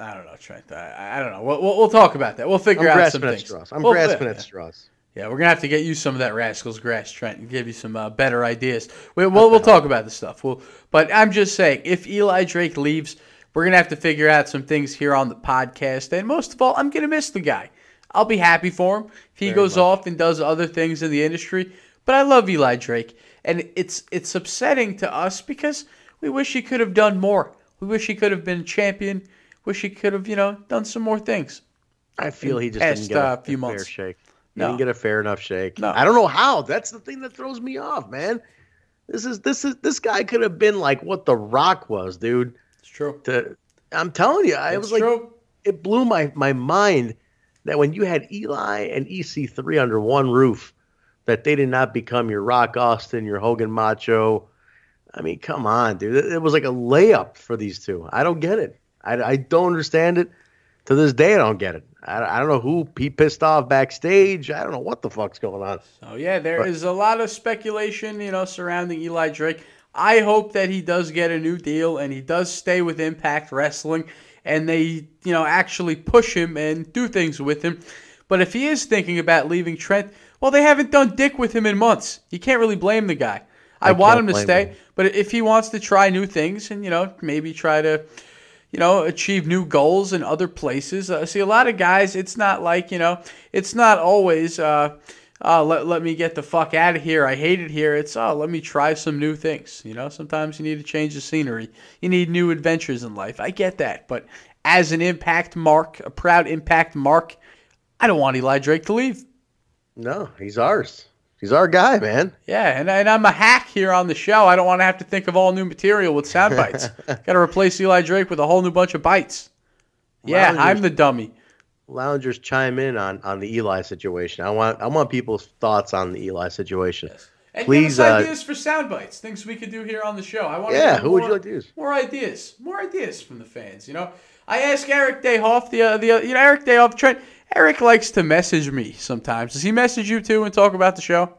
I don't know, Trent. I don't know. We'll talk about that. We'll figure out some things. I'm grasping at straws. Yeah, we're gonna have to get you some of that Rascals grass, Trent, and give you some better ideas. We'll talk about this stuff. But I'm just saying, if Eli Drake leaves, we're gonna have to figure out some things here on the podcast. And most of all, I'm gonna miss the guy. I'll be happy for him if he goes off and does other things in the industry. But I love Eli Drake, and it's upsetting to us because we wish he could have done more. We wish he could have been champion. Wish he could have, done some more things. I feel he just didn't get a fair shake. He didn't get a fair enough shake. No. I don't know how. That's the thing that throws me off, man. This guy could have been like what The Rock was, dude. It's true. I'm telling you, it blew my mind that when you had Eli and EC3 under one roof, that they did not become your Rock Austin, your Hogan Macho. Come on, dude. It was like a layup for these two. I don't get it. I don't understand it. To this day, I don't get it. I don't know who he pissed off backstage. I don't know what the fuck's going on. Oh, yeah, there is a lot of speculation, surrounding Eli Drake. I hope that he does get a new deal and he does stay with Impact Wrestling and they, actually push him and do things with him. But if he is thinking about leaving Trent, well, they haven't done dick with him in months. You can't really blame the guy. I want him to stay, but if he wants to try new things and, maybe try to, achieve new goals in other places. See, a lot of guys, it's not like, it's not always, let me get the fuck out of here. I hate it here. It's, let me try some new things. Sometimes you need to change the scenery. You need new adventures in life. I get that. But as an Impact mark, a proud Impact mark, I don't want Eli Drake to leave. No, he's ours. He's our guy, man. Yeah, and I'm a hack here on the show. I don't want to have to think of all new material with sound bites. Got to replace Eli Drake with a whole new bunch of bites. Yeah, I'm the dummy. Loungers chime in on the Eli situation. I want people's thoughts on the Eli situation. Yes. And please, give us ideas for sound bites, things we could do here on the show. I want who would you like to use? More ideas from the fans. I ask Eric Dayhoff, Eric Dayhoff, Trent. Eric likes to message me sometimes. Does he message you too and talk about the show?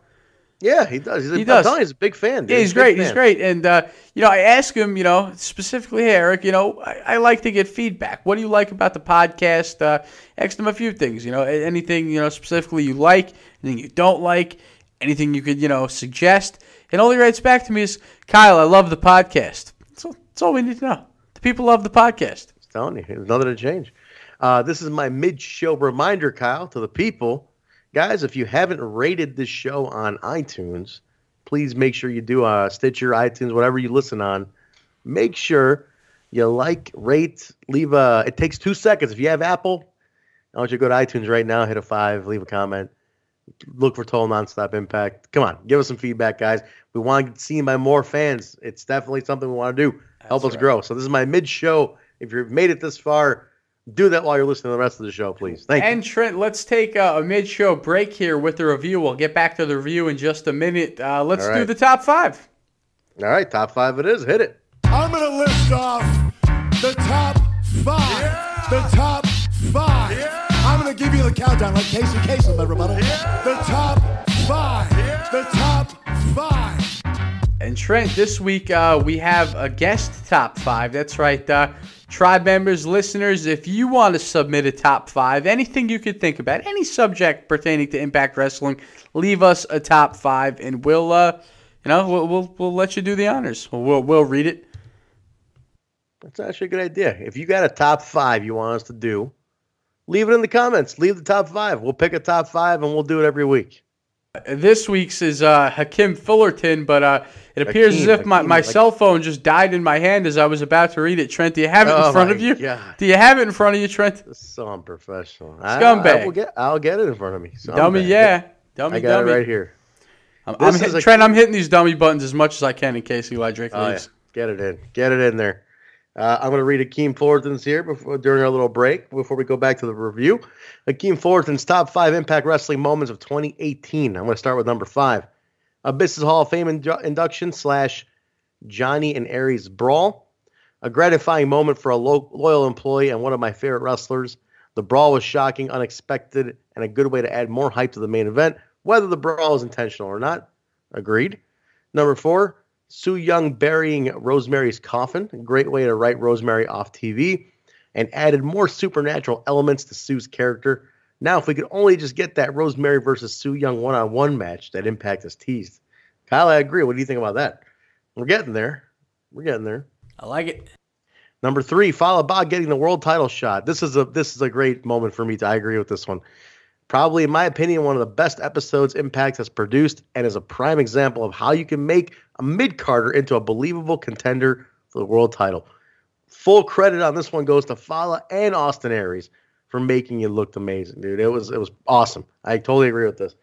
Yeah, he does. He does. I'm telling you, he's a big fan. Dude. Yeah, he's great. He's great. And, I ask him, specifically, hey, Eric, I like to get feedback. What do you like about the podcast? Asked him a few things, anything, specifically you like, anything you don't like, anything you could, suggest. And all he writes back to me is, Kyle, I love the podcast. That's all we need to know. The people love the podcast. I'm telling you, there's nothing to change. This is my mid-show reminder, Kyle, to the people. Guys, if you haven't rated this show on iTunes, please make sure you do Stitcher, iTunes, whatever you listen on. Make sure you like, rate, leave it takes 2 seconds. If you have Apple, I want you to go to iTunes right now, hit a 5, leave a comment. Look for Total Nonstop Impact. Come on, give us some feedback, guys. We want to get seen by more fans. It's definitely something we want to do. Help us grow. So this is my mid-show. If you've made it this far, do that while you're listening to the rest of the show, please. Thank you. And Trent, let's take a mid-show break here with the review. We'll get back to the review in just a minute. Let's do the top 5. All right, top 5 it is. Hit it. I'm going to list off the top 5. Yeah. The top 5. Yeah. I'm going to give you the countdown like Casey Kasem, everybody. Yeah. The top 5. Yeah. The top 5. And Trent, this week we have a guest top 5. That's right. Tribe members, listeners, if you want to submit a top 5, anything you could think about, any subject pertaining to Impact Wrestling, leave us a top 5, and we'll let you do the honors. We'll read it. That's actually a good idea. If you got a top 5 you want us to do, leave it in the comments. Leave the top 5. We'll pick a top 5 and we'll do it every week. This week's is Hakeem Fullerton, but it appears as if my cell phone just died in my hand as I was about to read it. Trent, do you have it in front of you? God. Do you have it in front of you, Trent? This is so unprofessional. Scumbag. I'll get it in front of me. Dummy, yeah. Dummy, I got it right here. Trent, I'm hitting these dummy buttons as much as I can in case Eli Drake leaves. Yeah. Get it in there. I'm going to read Hakeem Fullerton's here during our little break before we go back to the review. Hakeem Fullerton's top 5 Impact Wrestling moments of 2018. I'm going to start with number 5. Abyss's Hall of Fame induction / Johnny and Aries brawl. A gratifying moment for a loyal employee and one of my favorite wrestlers. The brawl was shocking, unexpected, and a good way to add more hype to the main event, whether the brawl is intentional or not. Agreed. Number 4. Su Yung burying Rosemary's coffin. A great way to write Rosemary off TV and added more supernatural elements to Sue's character. Now, if we could only just get that Rosemary versus Su Yung one-on-one match that Impact has teased. Kyle, I agree. What do you think about that? We're getting there. I like it. Number 3, Fallah Bahh getting the world title shot. This is a great moment for me. I agree with this one. Probably, in my opinion, one of the best episodes Impact has produced and is a prime example of how you can make a mid-carder into a believable contender for the world title. Full credit on this one goes to Fallah and Austin Aries for making it look amazing, dude. It was awesome. I totally agree with this.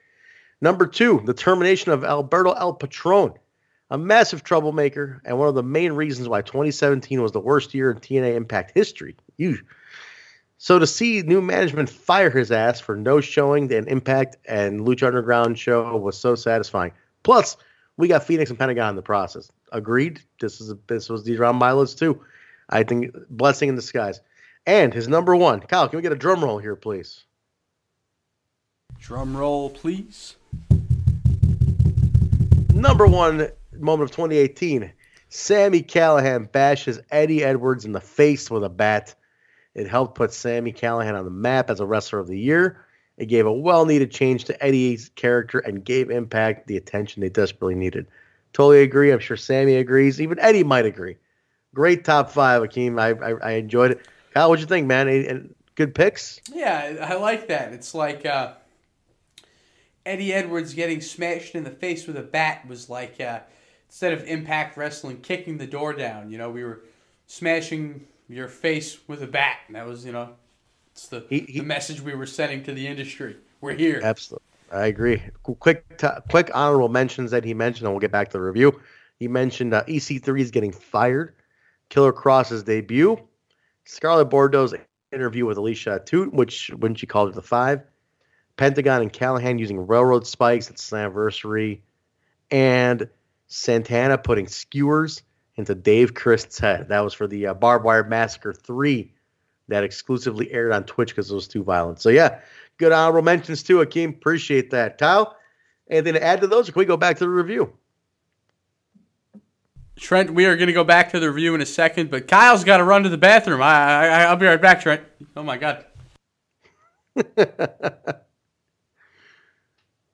Number 2, the termination of Alberto El Patron, a massive troublemaker and one of the main reasons why 2017 was the worst year in TNA Impact history. So to see new management fire his ass for no showing an Impact and Lucha Underground show was so satisfying. Plus, we got Phoenix and Pentagon in the process. Agreed. This was these around my list too. I think blessing in disguise. And his number 1. Kyle, can we get a drum roll here, please? Drum roll, please. Number 1 moment of 2018. Sami Callihan bashes Eddie Edwards in the face with a bat. It helped put Sami Callihan on the map as a Wrestler of the Year. It gave a well-needed change to Eddie's character and gave Impact the attention they desperately needed. Totally agree. I'm sure Sami agrees. Even Eddie might agree. Great top 5, Akeem. I enjoyed it. Kyle, what'd you think, man? And good picks? Yeah, I like that. It's like Eddie Edwards getting smashed in the face with a bat was like instead of Impact Wrestling kicking the door down, we were smashing your face with a bat. And that was, it's the message we were sending to the industry. We're here. Absolutely. I agree. Quick honorable mentions that he mentioned, and we'll get back to the review. He mentioned EC3 is getting fired, Killer Cross's debut, Scarlett Bordeaux's interview with Alicia Toot, when she called her the 5, Pentagon and Callahan using railroad spikes at Slamversary, and Santana putting skewers into Dave Christ's head. That was for the Barbed Wire Massacre 3 that exclusively aired on Twitch because it was too violent. So, yeah, good honorable mentions too, Akeem. Appreciate that. Kyle, anything to add to those, or can we go back to the review? Trent, we are going to go back to the review in a second, but Kyle's got to run to the bathroom. I'll be right back, Trent. Oh, my God.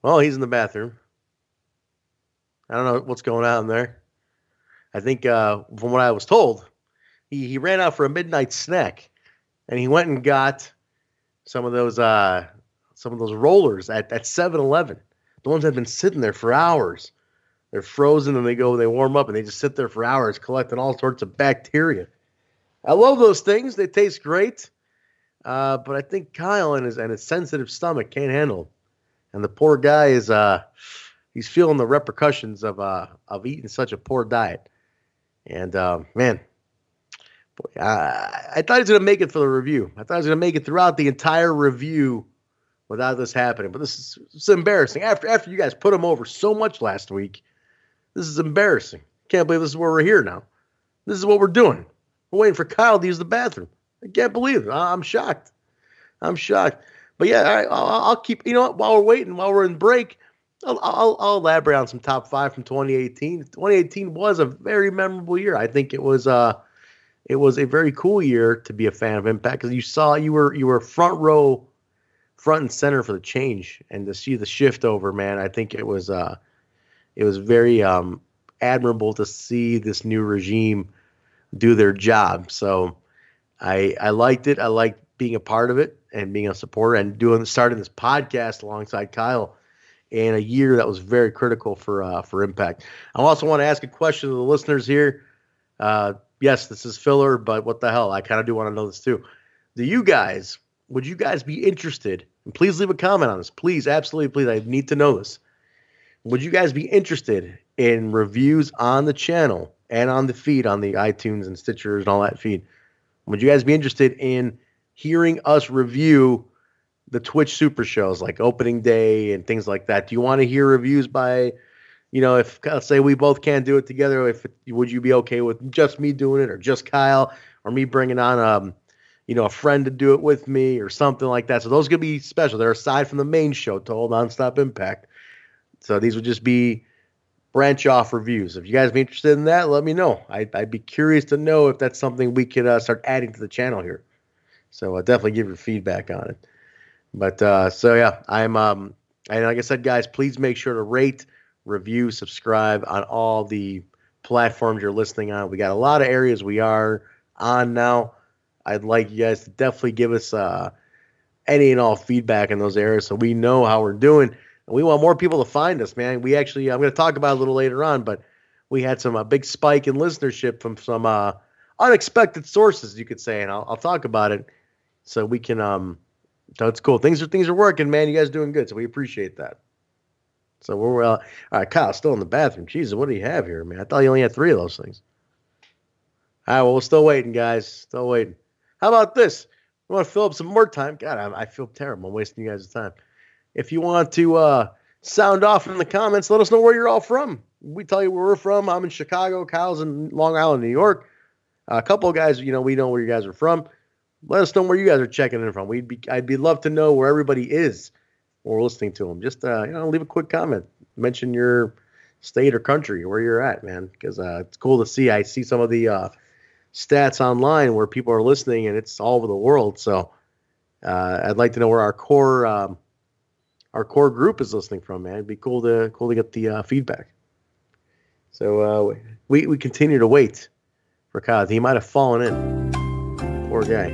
Well, he's in the bathroom. I don't know what's going on there. I think, from what I was told, he ran out for a midnight snack, and he went and got some of those rollers at 7-Eleven. The ones that have been sitting there for hours. They're frozen, and they warm up, and they just sit there for hours, collecting all sorts of bacteria. I love those things; they taste great. But I think Kyle and his sensitive stomach can't handle them. And the poor guy is he's feeling the repercussions of eating such a poor diet. And man, boy, I thought he was going to make it for the review. I thought he was going to make it throughout the entire review without this happening. But it's embarrassing. After you guys put him over so much last week, this is embarrassing. Can't believe this is where we're here now. This is what we're doing. We're waiting for Kyle to use the bathroom. I can't believe it. I'm shocked. But yeah, all right, I'll keep. You know what? While we're waiting, while we're in break, I'll elaborate on some top 5 from 2018. 2018 was a very memorable year. I think it was a very cool year to be a fan of Impact, because you were front and center for the change, and to see the shift over, man. I think it was very admirable to see this new regime do their job. So I liked it. I liked being a part of it and being a supporter and starting this podcast alongside Kyle in a year that was very critical for Impact. I also want to ask a question to the listeners here. Yes, this is filler, but what the hell? I kind of do want to know this too. Would you guys be interested? And please leave a comment on this. Please, absolutely, please. I need to know this. Would you guys be interested in reviews on the channel and on the feed, on the iTunes and Stitchers and all that feed? Would you guys be interested in hearing us review the Twitch super shows like Opening Day and things like that? Do you want to hear reviews by, if, let's say, we both can't do it together, would you be okay with just me doing it, or just Kyle, or me bringing on a friend to do it with me or something like that? So those could be special. They're aside from the main show, Total Nonstop Impact. So these would just be branch off reviews. If you guys be interested in that, let me know. I'd be curious to know if that's something we could start adding to the channel here. So definitely give your feedback on it. But so yeah, I'm and like I said, guys, please make sure to rate, review, subscribe on all the platforms you're listening on. We got a lot of areas we are on now. I'd like you guys to definitely give us any and all feedback in those areas so we know how we're doing. And we want more people to find us, man. I'm going to talk about it a little later on, but we had some big spike in listenership from some unexpected sources, you could say, and I'll talk about it so we can. So it's cool. Things are working, man. You guys are doing good, so we appreciate that. So we're all right. Kyle's still in the bathroom. Jesus, what do you have here, man? I thought you only had 3 of those things. All right, well, we're still waiting, guys. Still waiting. How about this? We want to fill up some more time. God, I feel terrible. I'm wasting you guys' time. If you want to sound off in the comments, let us know where you're all from. We tell you where we're from. I'm in Chicago. Kyle's in Long Island, New York. A couple of guys, we know where you guys are from. Let us know where you guys are checking in from. I'd love to know where everybody is when we're listening to them. Just leave a quick comment. Mention your state or country where you're at, man, because it's cool to see. I see some of the stats online where people are listening, and it's all over the world. So I'd like to know where our core group is listening from, man. It'd be cool to get the feedback. So we continue to wait for Kyle. He might have fallen in. Poor guy.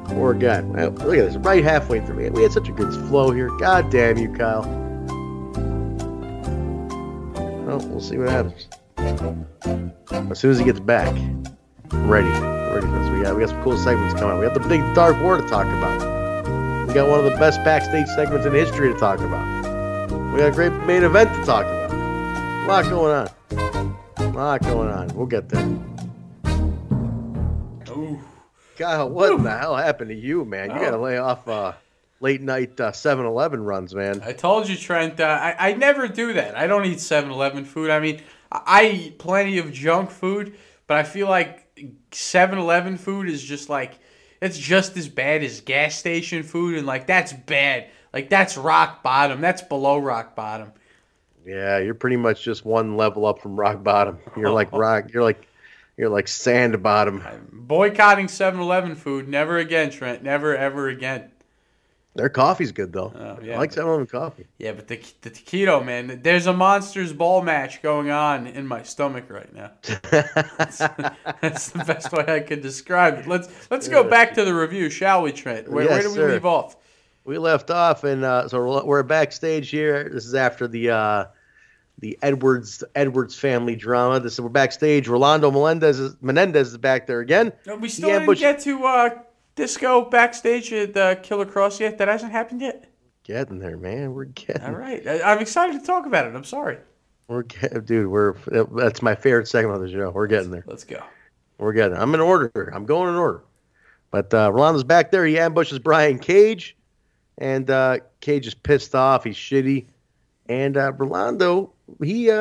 Poor guy. Well, look at this. Right halfway through. We had such a good flow here. God damn you, Kyle. Well, we'll see what happens. As soon as he gets back, ready for this. We got some cool segments coming up. We got the big dark war to talk about. We got one of the best backstage segments in history to talk about. We got a great main event to talk about. A lot going on. We'll get there. Ooh. Kyle, what in the hell happened to you, man? You got to lay off late night 7-Eleven runs, man. I told you, Trent. I never do that. I don't eat 7-Eleven food. I mean, I eat plenty of junk food, but I feel like 7-Eleven food is just like, it's just as bad as gas station food, and like that's bad. Like that's rock bottom. That's below rock bottom. Yeah, you're pretty much just one level up from rock bottom. You're like rock. You're like sand bottom. I'm boycotting 7-Eleven food. Never again, Trent. Never, ever again. Their coffee's good, though. Yeah, I like 7-Eleven coffee. Yeah, but the taquito, man, there's a Monsters Ball match going on in my stomach right now. That's the best way I could describe it. Let's go back to the review, shall we, Trent? Where did we leave off? We left off, and so we're backstage here. This is after the Edwards family drama. We're backstage. Rolondo Menendez is back there again. No, we still didn't get to Disco backstage at Killer Cross yet. That hasn't happened yet. Getting there, man. We're getting. All right, I'm excited to talk about it. I'm sorry. That's my favorite segment of the show. We're getting there. Let's go. We're getting there. I'm in order. I'm going in order. But Rolondo's back there. He ambushes Brian Cage, and Cage is pissed off. He's shitty, and Rolando. He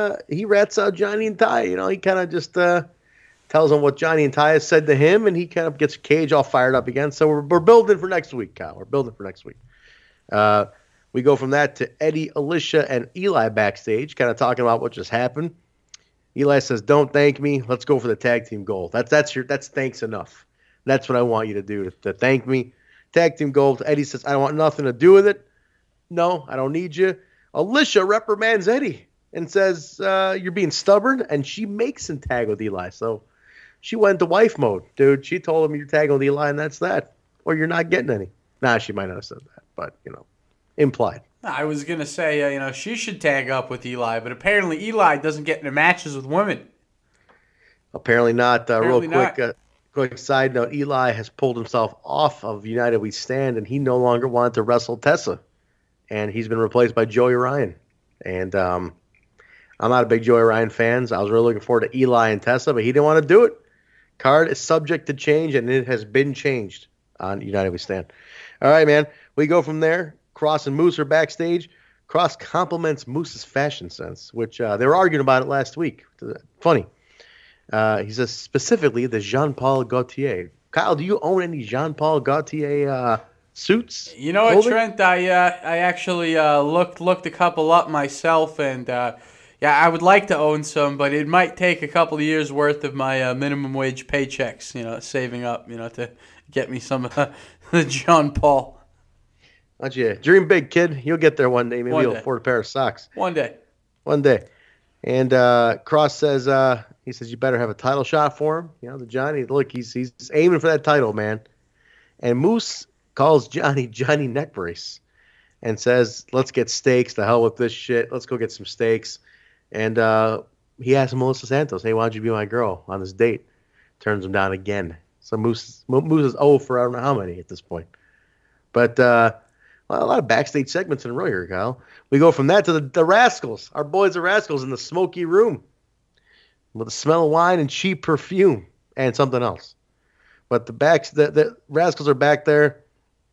rats out Johnny and Ty. You know, he kind of just tells him what Johnny and Ty has said to him, and he kind of gets Cage all fired up again. So we're building for next week, Kyle. We're building for next week. We go from that to Eddie, Alicia, and Eli backstage, kind of talking about what just happened. Eli says, "Don't thank me. Let's go for the tag team gold. That's thanks enough. That's what I want you to do to thank me. Tag team gold." Eddie says, "I don't want nothing to do with it. No, I don't need you." Alicia reprimands Eddie and says, "You're being stubborn," and she makes him tag with Eli. So she went to wife mode, dude. She told him, "You're tagging with Eli, and that's that. Or you're not getting any." Nah, she might not have said that, but, implied. I was going to say, she should tag up with Eli, but apparently Eli doesn't get into matches with women. Apparently not. Quick side note, Eli has pulled himself off of United We Stand, and he no longer wanted to wrestle Tessa. And he's been replaced by Joey Ryan. And I'm not a big Joey Ryan fan. So I was really looking forward to Eli and Tessa, but he didn't want to do it. Card is subject to change, and it has been changed on United We Stand. All right, man. We go from there. Cross and Moose are backstage. Cross compliments Moose's fashion sense, which they were arguing about it last week. Funny. He says specifically the Jean-Paul Gaultier. Kyle, do you own any Jean-Paul Gaultier suits? You know what, Trent? I actually looked a couple up myself, and I would like to own some, but it might take a couple of years worth of my minimum wage paychecks, saving up, to get me some of the Jean-Paul. Why don't you dream big, kid? You'll get there one day. Maybe you'll afford a pair of socks. One day. And Cross says, he says, you better have a title shot for him. The Johnny, look, he's aiming for that title, man. And Moose calls Johnny neck brace and says, let's get steaks. The hell with this shit. Let's go get some steaks. And he asks Melissa Santos, hey, why don't you be my girl on this date? Turns him down again. So Moose is 0 for I don't know how many at this point. But a lot of backstage segments in a row here, Kyle. We go from that to the Rascals. Our boys, the Rascals, in the smoky room with the smell of wine and cheap perfume and something else. But the Rascals are back there,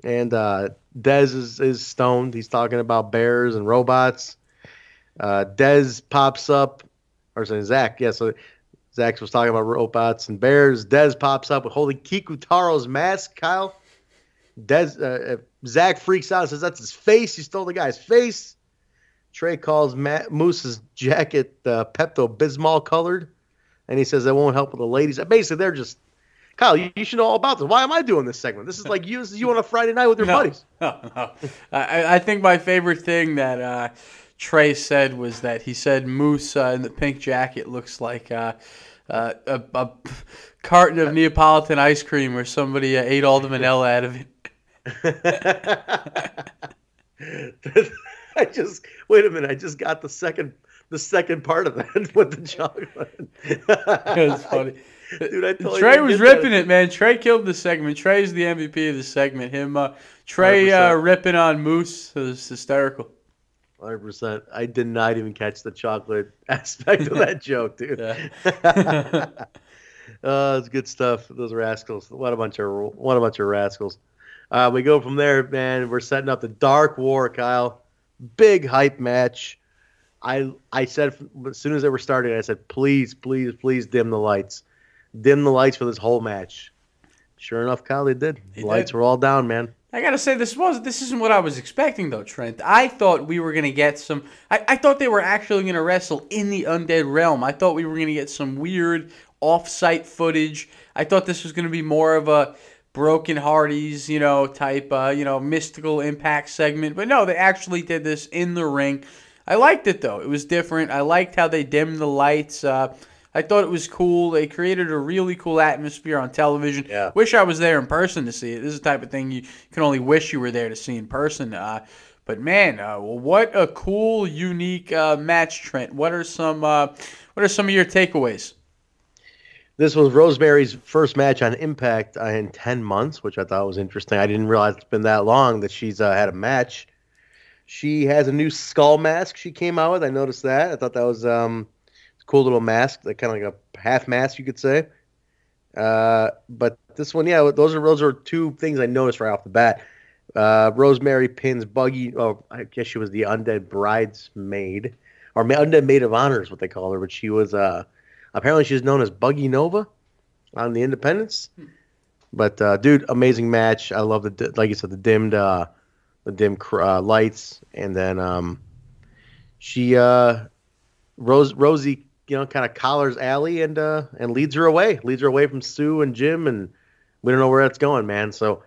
and Dez is stoned. He's talking about bears and robots. Dez pops up, or saying Zach. Yeah, so Zach was talking about robots and bears. Dez pops up with holding Kikutaro's mask, Kyle. Zach freaks out and says that's his face. He stole the guy's face. Trey calls Moose's jacket Pepto-Bismol colored, and he says that won't help with the ladies. Basically, they're just, Kyle, you should know all about this. Why am I doing this segment? This is like you on a Friday night with your buddies. No. I think my favorite thing that Trey said was that he said Moose in the pink jacket looks like a carton of Neapolitan ice cream where somebody ate all the vanilla out of it. Wait a minute. I just got the second part of that with the chocolate. It was funny. Dude, I totally Trey was ripping it, man. Trey killed the segment. Trey's the MVP of the segment. Trey ripping on Moose was hysterical. 100%. I did not even catch the chocolate aspect of that joke, dude. Yeah. It's good stuff. Those rascals. What a bunch of rascals. We go from there, man. We're setting up the Dark War, Kyle. Big hype match. I said as soon as they were starting, I said, please, please, please dim the lights. Dim the lights for this whole match. Sure enough, Kyle, they did. The lights were all down, man. I gotta say, this isn't what I was expecting, though, Trent. I thought we were gonna get some. I thought they were actually gonna wrestle in the undead realm. I thought we were gonna get some weird off-site footage. I thought this was gonna be more of a Broken Hardys, type, mystical impact segment. But no, they actually did this in the ring. I liked it, though. It was different. I liked how they dimmed the lights. I thought it was cool. They created a really cool atmosphere on television. Yeah. Wish I was there in person to see it. This is the type of thing you can only wish you were there to see in person. But man, what a cool, unique match, Trent. What are some of your takeaways? This was Rosemary's first match on Impact in 10 months, which I thought was interesting. I didn't realize it's been that long that she's had a match. She has a new skull mask she came out with. I noticed that. I thought that was a cool little mask, like kind of like a half mask, you could say. But this one, yeah, those are two things I noticed right off the bat. Rosemary pins Buggy. Oh, I guess she was the undead bridesmaid, or undead maid of honor is what they call her. But she was apparently she's known as Buggy Nova on the Independents. But dude, amazing match. I love like you said, the dimmed lights, and then Rosie, kind of collars Allie and leads her away from Sue and Jim, and we don't know where that's going, man. So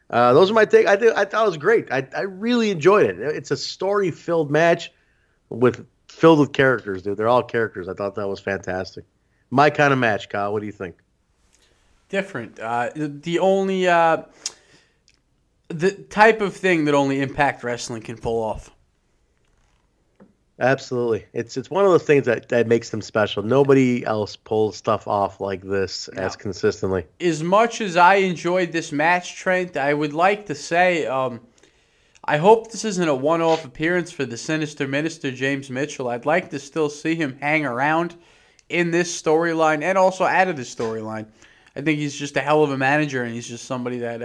those are my take. I thought it was great. I really enjoyed it. It's a story-filled match filled with characters, dude. They're all characters. I thought that was fantastic. My kind of match, Kyle. What do you think? Different. The only the type of thing that only Impact Wrestling can pull off. Absolutely. It's one of those things that makes them special. Nobody else pulls stuff off like this as consistently. As much as I enjoyed this match, Trent, I would like to say I hope this isn't a one-off appearance for the Sinister Minister, James Mitchell. I'd like to still see him hang around in this storyline and also out of this storyline. I think he's just a hell of a manager, and he's just somebody that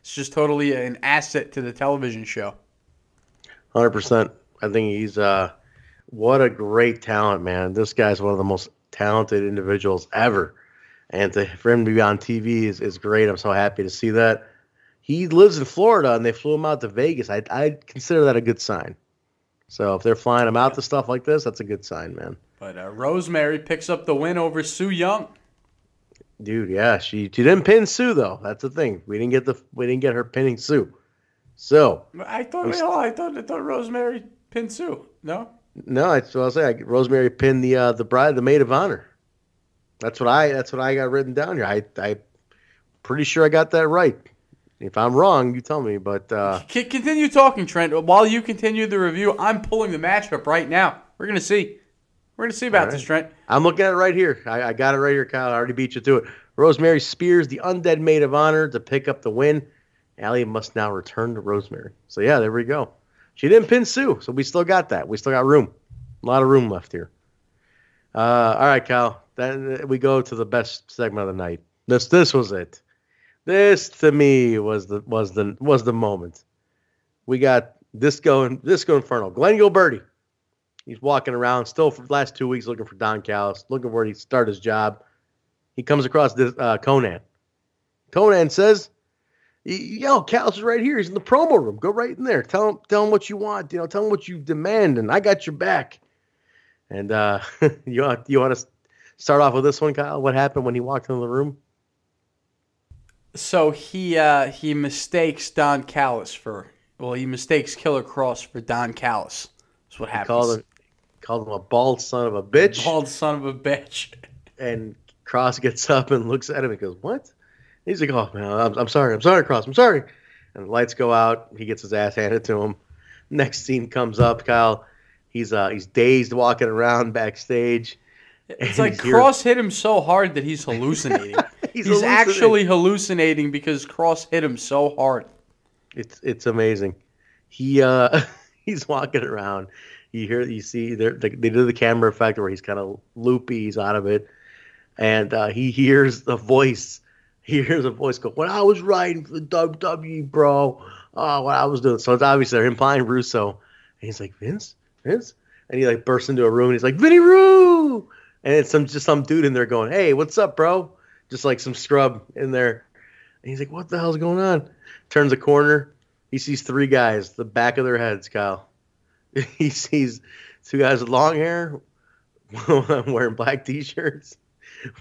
is just totally an asset to the television show. 100%. I think he's what a great talent, man. This guy's one of the most talented individuals ever. And for him to be on TV is great. I'm so happy to see that. He lives in Florida, and they flew him out to Vegas. I consider that a good sign. So if they're flying him out to stuff like this, that's a good sign, man. But Rosemary picks up the win over Su Yung. Dude, yeah, she didn't pin Sue though. That's the thing. We didn't get her pinning Sue. So I thought Rosemary pinned Sue. No, that's what I'll say. Rosemary pinned the maid of honor. That's what I got written down here. I pretty sure I got that right. If I'm wrong, you tell me. But continue talking, Trent. While you continue the review, I'm pulling the matchup right now. We're gonna see. We're going to see about this, Trent. I'm looking at it right here. I got it right here, Kyle. I already beat you to it. Rosemary spears the undead maid of honor to pick up the win. Allie must now return to Rosemary. So, yeah, there we go. She didn't pin Sue, so we still got that. We still got room. A lot of room left here. All right, Kyle. Then we go to the best segment of the night. This was it. This, to me, was the moment. We got Disco Inferno. Glenn Gilberti. He's walking around still for the last 2 weeks looking for Don Callis, looking where he start his job. He comes across this Konnan. Konnan says, Yo, Cal's right here. He's in the promo room. Go right in there. Tell him what you want. Tell him what you demand, and I got your back. And you want to start off with this one, Kyle? What happened when he walked into the room? So he mistakes Don Callis he mistakes Killer Kross for Don Callis. That's what happens. Called him a bald son of a bitch. Bald son of a bitch. And Kross gets up and looks at him and goes, "What?" He's like, "Oh man, I'm sorry, Kross, I'm sorry." And the lights go out. He gets his ass handed to him. Next scene comes up, Kyle. He's dazed, walking around backstage. It's like Kross hit him so hard that he's hallucinating. he's actually hallucinating because Kross hit him so hard. It's amazing. He's walking around. You see they do the camera effect where he's kind of loopy. He's out of it, and he hears the voice. He hears a voice go, "When I was writing for the WWE, bro, what I was doing." So it's obviously they're implying Russo, and he's like, "Vince," and he like bursts into a room and he's like, "Vinny Roo," and it's just some dude in there going, "Hey, what's up, bro?" Just like some scrub in there, and he's like, "What the hell's going on?" Turns a corner, he sees three guys, the back of their heads, Kyle. He sees two guys with long hair, wearing black t-shirts,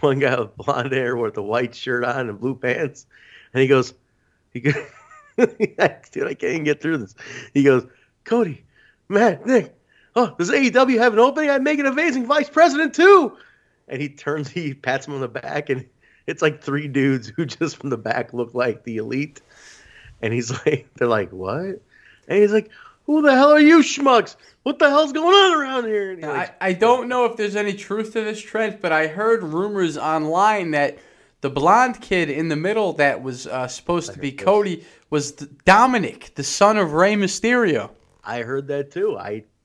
one guy with blonde hair with a white shirt on and blue pants, and he goes, dude, I can't even get through this. He goes, "Cody, Matt, Nick, does AEW have an opening? I'd make an amazing vice president too." And he pats him on the back, and it's like three dudes who just from the back look like the Elite. And they're like, "What?" And he's like, "Who the hell are you schmucks? What the hell's going on around here?" And I don't know if there's any truth to this, Trent, but I heard rumors online that the blonde kid in the middle that was supposed to be Cody was Dominic, the son of Rey Mysterio. I heard that too.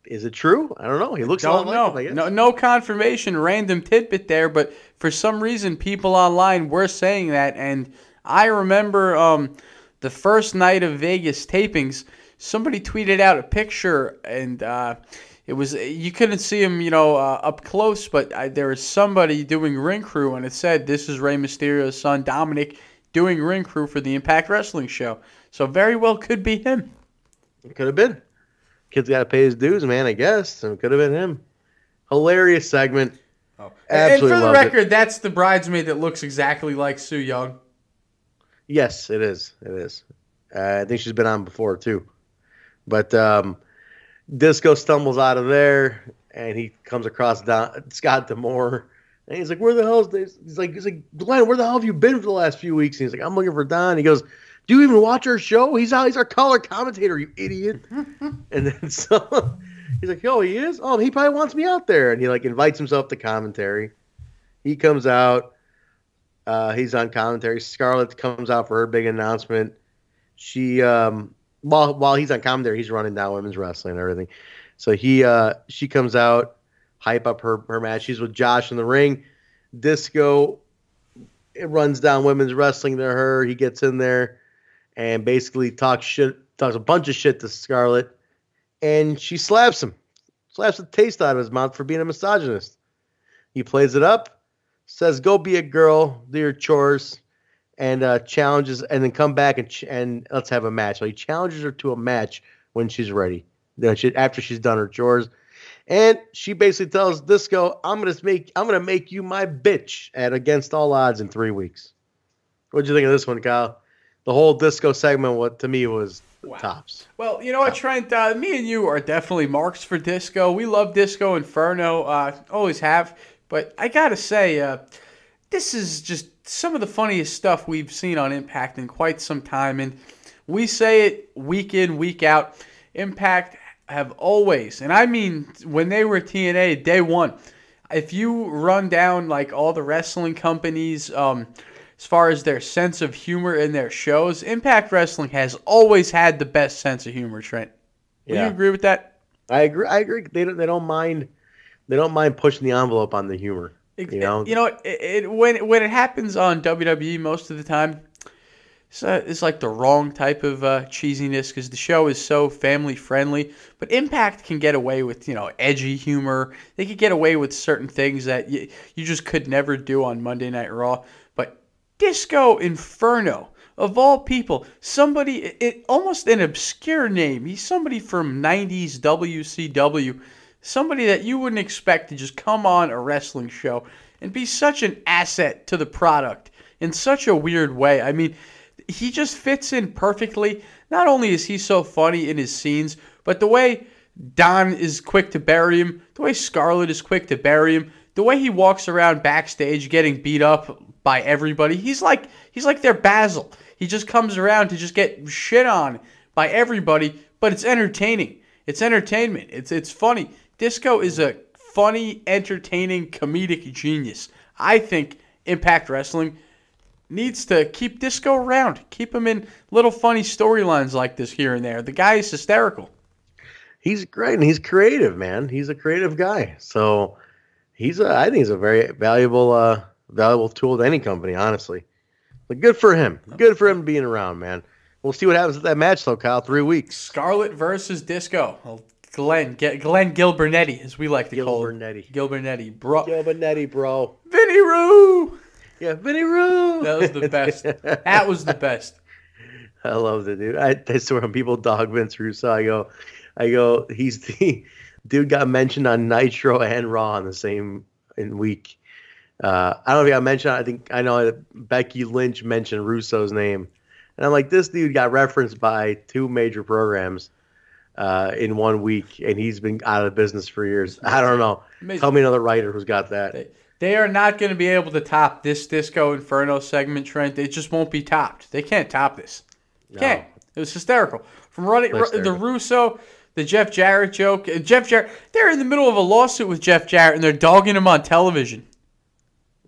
Is it true? I don't know. He looks a lot like him, I guess. No confirmation, random tidbit there, but for some reason people online were saying that, and I remember the first night of Vegas tapings, somebody tweeted out a picture, and it was you couldn't see him, up close, but there was somebody doing ring crew, and it said, "This is Rey Mysterio's son, Dominic, doing ring crew for the Impact Wrestling show." So very well could be him. It could have been. Kid's got to pay his dues, man, I guess. So it could have been him. Hilarious segment. Oh. Absolutely. And for the record, that's the bridesmaid that looks exactly like Su Yung. Yes, it is. It is. I think she's been on before, too. But Disco stumbles out of there, and he comes across Scott D'Amore. And he's like, "Where the hell is this?" He's like, "Glenn, where the hell have you been for the last few weeks?" And he's like, "I'm looking for Don." He goes, "Do you even watch our show? He's our color commentator, you idiot." And then so he's like, "Oh, he is? Oh, he probably wants me out there." And he invites himself to commentary. He comes out. He's on commentary. Scarlett comes out for her big announcement. She while he's on commentary, he's running down women's wrestling and everything. So she comes out, hype up her match. She's with Josh in the ring. Disco runs down women's wrestling to her. He gets in there and basically talks a bunch of shit to Scarlett, and she slaps the taste out of his mouth for being a misogynist. He plays it up, says, "Go be a girl, do your chores," and challenges, and then come back and let's have a match. So he challenges her to a match when she's ready, after she's done her chores, and she basically tells Disco, "I'm gonna make you my bitch at against all odds in 3 weeks." What'd you think of this one, Kyle? The whole Disco segment, to me, was tops. Well, you know what, Trent? Me and you are definitely marks for Disco. We love Disco Inferno, always have. But I gotta say, this is just some of the funniest stuff we've seen on Impact in quite some time. And we say it week in, week out. Impact have always, and I mean when they were TNA, day one, if you run down all the wrestling companies, as far as their sense of humor in their shows, Impact Wrestling has always had the best sense of humor, Trent. Do you agree with that? I agree. They don't mind pushing the envelope on the humor. When it happens on WWE most of the time, it's like the wrong type of cheesiness because the show is so family friendly. But Impact can get away with edgy humor. They could get away with certain things that you just could never do on Monday Night Raw. But Disco Inferno of all people, somebody, almost an obscure name. He's somebody from 90s WCW, somebody that you wouldn't expect to just come on a wrestling show and be such an asset to the product in such a weird way. I mean, he just fits in perfectly. Not only is he so funny in his scenes, but the way Don is quick to bury him, the way Scarlett is quick to bury him, the way he walks around backstage getting beat up by everybody, he's like their Basil. He just comes around to just get shit on by everybody, but it's entertaining. It's entertainment. It's funny. Disco is a funny, entertaining, comedic genius. I think Impact Wrestling needs to keep Disco around. Keep him in little funny storylines like this here and there. The guy is hysterical. He's great, and he's creative, man. He's a creative guy. So I think he's a very valuable tool to any company, honestly. But good for him. Good for him being around, man. We'll see what happens with that match, though, Kyle. 3 weeks. Scarlett versus Disco. Well, Glenn Gilbernetti, as we like to call him. Gilbernetti, bro. Gilbernetti, bro. Vinny Roo. Yeah, Vinny Roo. That was the best. That was the best. I love the dude. I swear when people dog Vince Russo, I go, he's the dude got mentioned on Nitro and Raw in the same week. I don't know if he got mentioned. I know that Becky Lynch mentioned Russo's name. And I'm like, this dude got referenced by 2 major programs in 1 week, and he's been out of business for years. I don't know. Amazing. Tell me another writer who's got that. They are not going to be able to top this Disco Inferno segment, Trent. It just won't be topped. They can't top this. They can't. It was hysterical. From the Russo, the Jeff Jarrett joke. Jeff Jarrett, they're in the middle of a lawsuit with Jeff Jarrett, and they're dogging him on television.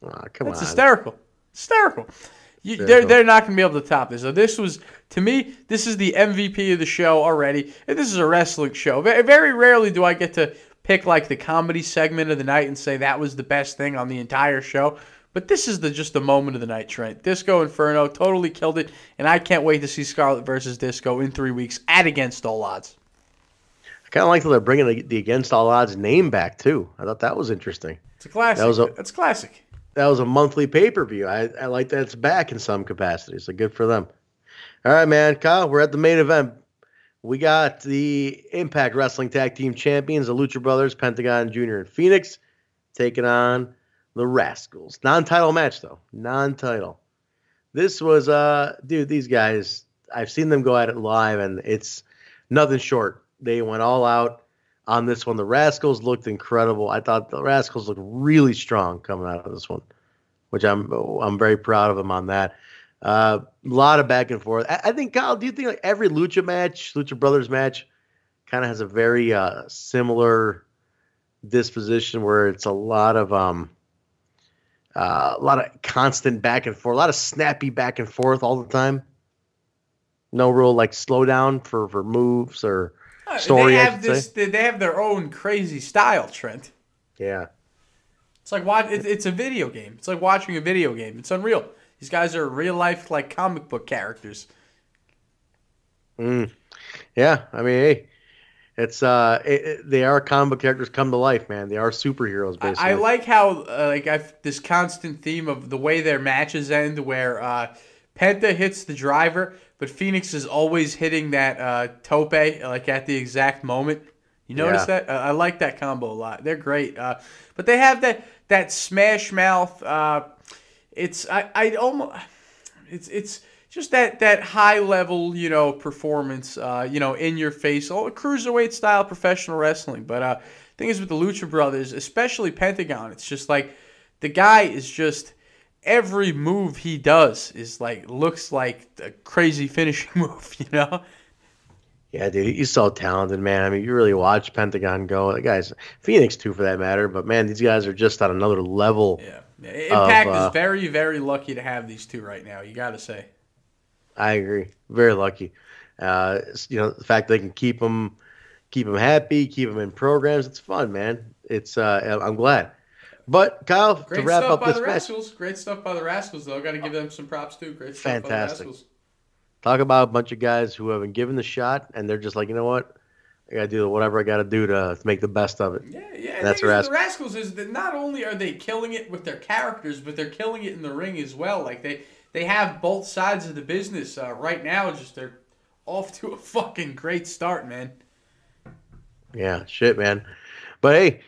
Come on. That's hysterical. Hysterical. They're not going to be able to top this. So this was, to me, this is the MVP of the show already. And this is a wrestling show. Very rarely do I get to pick like the comedy segment of the night and say that was the best thing on the entire show. But this is just the moment of the night, Trent. Disco Inferno totally killed it. And I can't wait to see Scarlett versus Disco in 3 weeks at Against All Odds. I kind of like that they're bringing the Against All Odds name back, too. I thought that was interesting. It's a classic. It's classic. That was a monthly pay-per-view. I like that it's back in some capacity, so good for them. All right, man. Kyle, we're at the main event. We got the Impact Wrestling Tag Team Champions, the Lucha Brothers, Pentagon Jr. and Phoenix, taking on the Rascals. Non-title match, though. Non-title. This was, dude, these guys, I've seen them go at it live, and it's nothing short. They went all out on this one. The Rascals looked incredible. I thought the Rascals looked really strong coming out of this one, which I'm very proud of them on that. A lot of back and forth. I think, Kyle, do you think like every Lucha Brothers match, kind of has a very similar disposition where it's a lot of constant back and forth, a lot of snappy back and forth all the time? No real like slow down for moves or story. They have their own crazy style, Trent. Yeah. It's like it's a video game. It's like watching a video game. It's unreal. These guys are real life like comic book characters. Yeah, I mean, hey, it's they are comic book characters come to life, man. They are superheroes, basically. I like how this constant theme of the way their matches end, where Penta hits the driver, but Phoenix is always hitting that tope like at the exact moment. You notice that? I like that combo a lot. They're great. But they have that smash mouth. It's just that high level, performance, in your face, all cruiserweight style professional wrestling. But thing is with the Lucha Brothers, especially Pentagon, it's just like the guy is just every move he does is looks like a crazy finishing move, Yeah, dude, he's so talented, man. I mean, you really watch Pentagon go. The guys, Phoenix too, for that matter. But man, these guys are just on another level. Yeah. Impact is very, very lucky to have these two right now. You got to say. I agree. Very lucky. The fact they can keep them happy, keep them in programs. It's fun, man. It's I'm glad. But Kyle, to wrap up this match, great stuff by the Rascals, though. Got to give them some props too. Great stuff fantastic. By the Rascals. Talk about a bunch of guys who have been given the shot, and they're just like, you know what? I got to do whatever I got to do to make the best of it. Yeah. And that's the Rascals is that not only are they killing it with their characters, but they're killing it in the ring as well. Like they have both sides of the business right now. Just they're off to a fucking great start, man. Yeah, shit, man. But hey,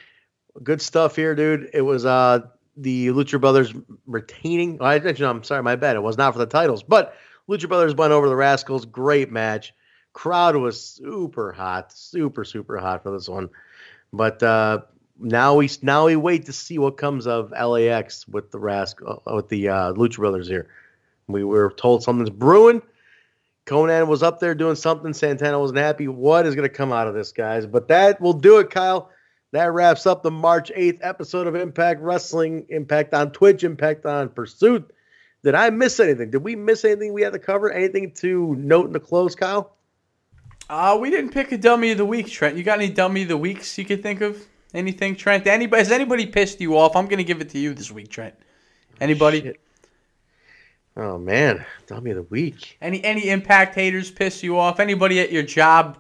good stuff here, dude. It was the Lucha Brothers retaining. I'm sorry, my bad. It was not for the titles, but Lucha Brothers went over the Rascals. Great match. Crowd was super hot, super hot for this one. But now we wait to see what comes of LAX with the Lucha Brothers here. We were told something's brewing. Konnan was up there doing something. Santana wasn't happy. What is going to come out of this, guys? But that will do it, Kyle. That wraps up the March 8th episode of Impact Wrestling. Impact on Twitch, Impact on Pursuit. Did I miss anything? Did we miss anything we had to cover? Anything to note in the close, Kyle? We didn't pick a dummy of the week, Trent. You got any dummy of the weeks you could think of? Anything, Trent? Has anybody pissed you off? I'm going to give it to you this week, Trent. Anybody? Shit. Oh, man. Dummy of the week. Any Impact haters piss you off? Anybody at your job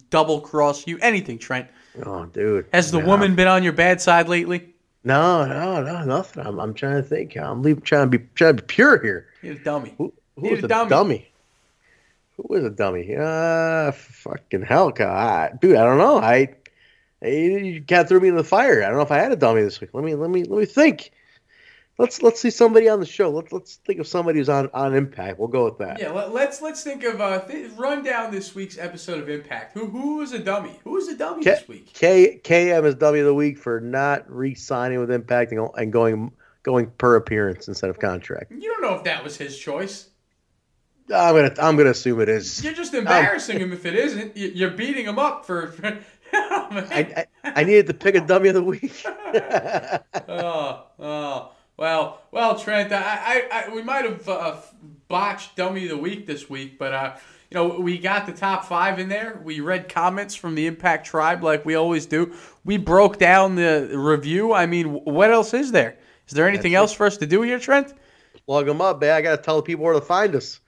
double-cross you? Anything, Trent? Oh, dude. Has the woman been on your bad side lately? No, nothing. I'm trying to think. I'm trying to be pure here. You're a dummy. Who is a dummy? Who is a dummy? Fucking hell, God. Dude, I don't know. You kind of threw me in the fire. I don't know if I had a dummy this week. Let me think. Let's see somebody on the show. Let's think of somebody who's on Impact. We'll go with that. Yeah, let's think of run down this week's episode of Impact. Who was a dummy? Who was a dummy this week? KM is dummy of the week for not re-signing with Impact and going per appearance instead of contract. You don't know if that was his choice. I'm gonna assume it is. You're just embarrassing him if it isn't. You're beating him up for. I needed to pick a dummy of the week. Well, Trent, we might have botched dummy of the week this week, but we got the top 5 in there. We read comments from the Impact Tribe like we always do. We broke down the review. I mean, what else is there? Is there anything else for us to do here, Trent? Plug them up, man. I got to tell the people where to find us.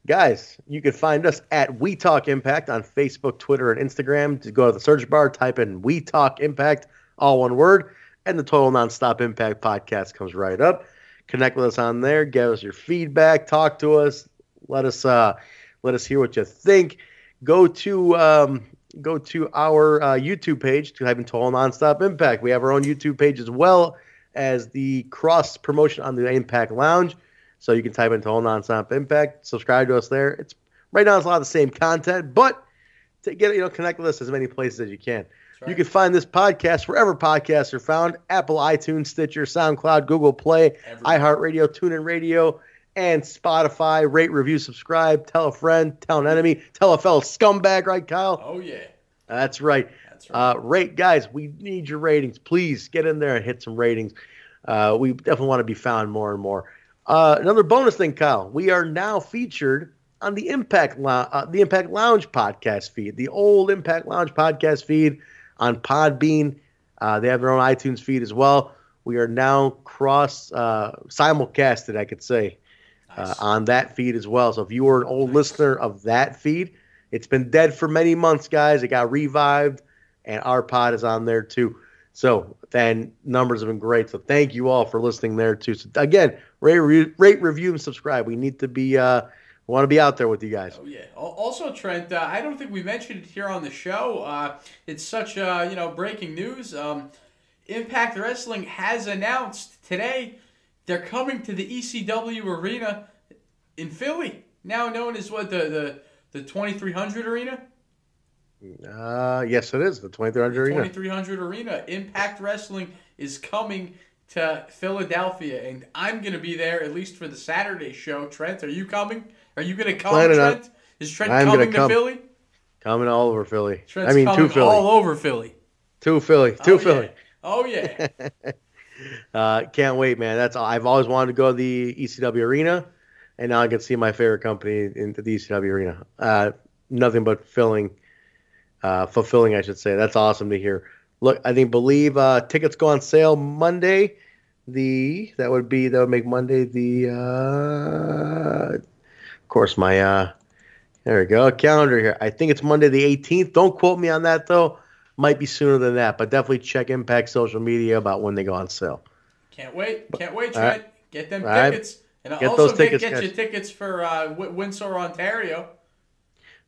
Guys, you can find us at We Talk Impact on Facebook, Twitter, and Instagram. Just go to the search bar, type in We Talk Impact, all one word, and the Total Nonstop Impact podcast comes right up. Connect with us on there. Give us your feedback. Talk to us. Let us hear what you think. Go to our YouTube page to type in Total Nonstop Impact. We have our own YouTube page as well as the cross promotion on the Impact Lounge. So you can type in Total Nonstop Impact, subscribe to us there. It's right now it's a lot of the same content, but to get connect with us as many places as you can. Right. You can find this podcast wherever podcasts are found: Apple, iTunes, Stitcher, SoundCloud, Google Play, iHeartRadio, TuneIn Radio, and Spotify. Rate, review, subscribe, tell a friend, tell an enemy, tell a fellow scumbag, right, Kyle? Oh yeah, that's right. Rate, guys. We need your ratings. Please get in there and hit some ratings. We definitely want to be found more and more. Another bonus thing, Kyle. We are now featured on the Impact Lounge podcast feed, the old Impact Lounge podcast feed on Podbean. They have their own iTunes feed as well. We are now simulcasted, I could say, on that feed as well. So if you were an old listener of that feed, it's been dead for many months, guys. It got revived, and our pod is on there too. So then numbers have been great. So thank you all for listening there too. So again, rate, review, and subscribe. We need to be, want to be out there with you guys. Oh yeah. Also, Trent, I don't think we mentioned it here on the show. It's such breaking news. Impact Wrestling has announced today they're coming to the ECW Arena in Philly, now known as the 2300 Arena. Yes, it is the 2300 Arena. 2300 Arena. Impact Wrestling is coming to Philadelphia, and I'm going to be there at least for the Saturday show. Trent, are you coming? Are you going to come, Trent? Is Trent coming to Philly? Coming all over Philly. Trent's coming to Philly. All over Philly. To Philly. Philly. Oh, yeah. Can't wait, man. That's all. I've always wanted to go to the ECW Arena, and now I can see my favorite company into the ECW Arena. Nothing but fulfilling, I should say. That's awesome to hear. Look, believe tickets go on sale Monday. That would make Monday of course my there we go, calendar here. I think it's Monday the 18th. Don't quote me on that though. Might be sooner than that, but definitely check Impact social media about when they go on sale. Can't wait, Trent. Right. Get them tickets. And get also those tickets. Get your tickets for Windsor, Ontario.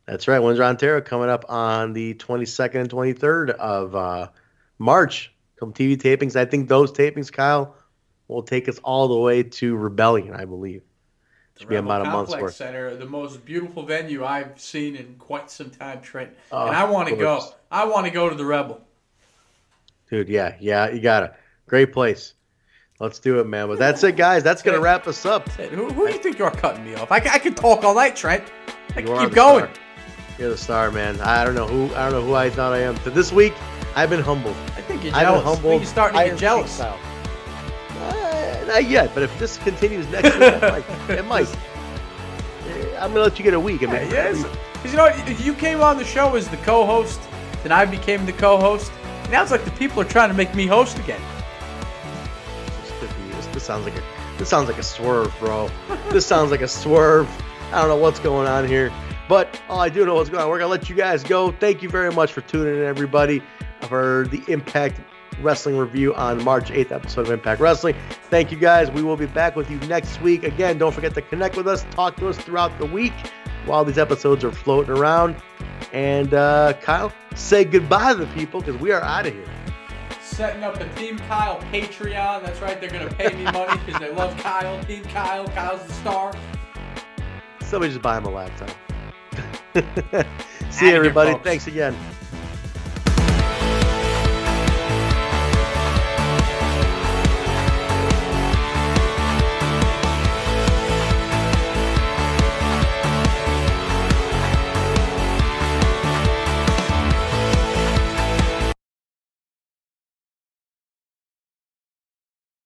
That's right. Windsor, Ontario, coming up on the 22nd and 23rd of March. Some TV tapings. I think those tapings, Kyle, will take us all the way to Rebellion, I believe. Should be about a month's worth. Center, the most beautiful venue I've seen in quite some time, Trent. And I want to go. I want to go to the Rebel. Dude, yeah, you got it. Great place. Let's do it, man. But that's it, guys. That's going to wrap us up. Who do you think you're cutting me off? I can talk all night, Trent. I can keep Star. going. You're the star, man. I don't know who I thought I am. But this week, I've been humbled. I think you're jealous. I think you're starting to get jealous. Not yet, but if this continues next week, it might. I'm going to let you get a week. Yes. Because you know, you came on the show as the co-host, then I became the co-host. Now it's like the people are trying to make me host again. This sounds like a swerve, bro. This sounds like a swerve. I don't know what's going on here, but I do know what's going on. We're gonna let you guys go. Thank you very much for tuning in, everybody, for the Impact Wrestling review on March 8th episode of Impact Wrestling. Thank you, guys. We will be back with you next week. Again, don't forget to connect with us, talk to us throughout the week while these episodes are floating around. And Kyle, say goodbye to the people because we are out of here. Setting up a Team Kyle Patreon. That's right. They're going to pay me money because they love Kyle. Team Kyle. Kyle's the star. Somebody just buy him a laptop. See you, everybody. Thanks again.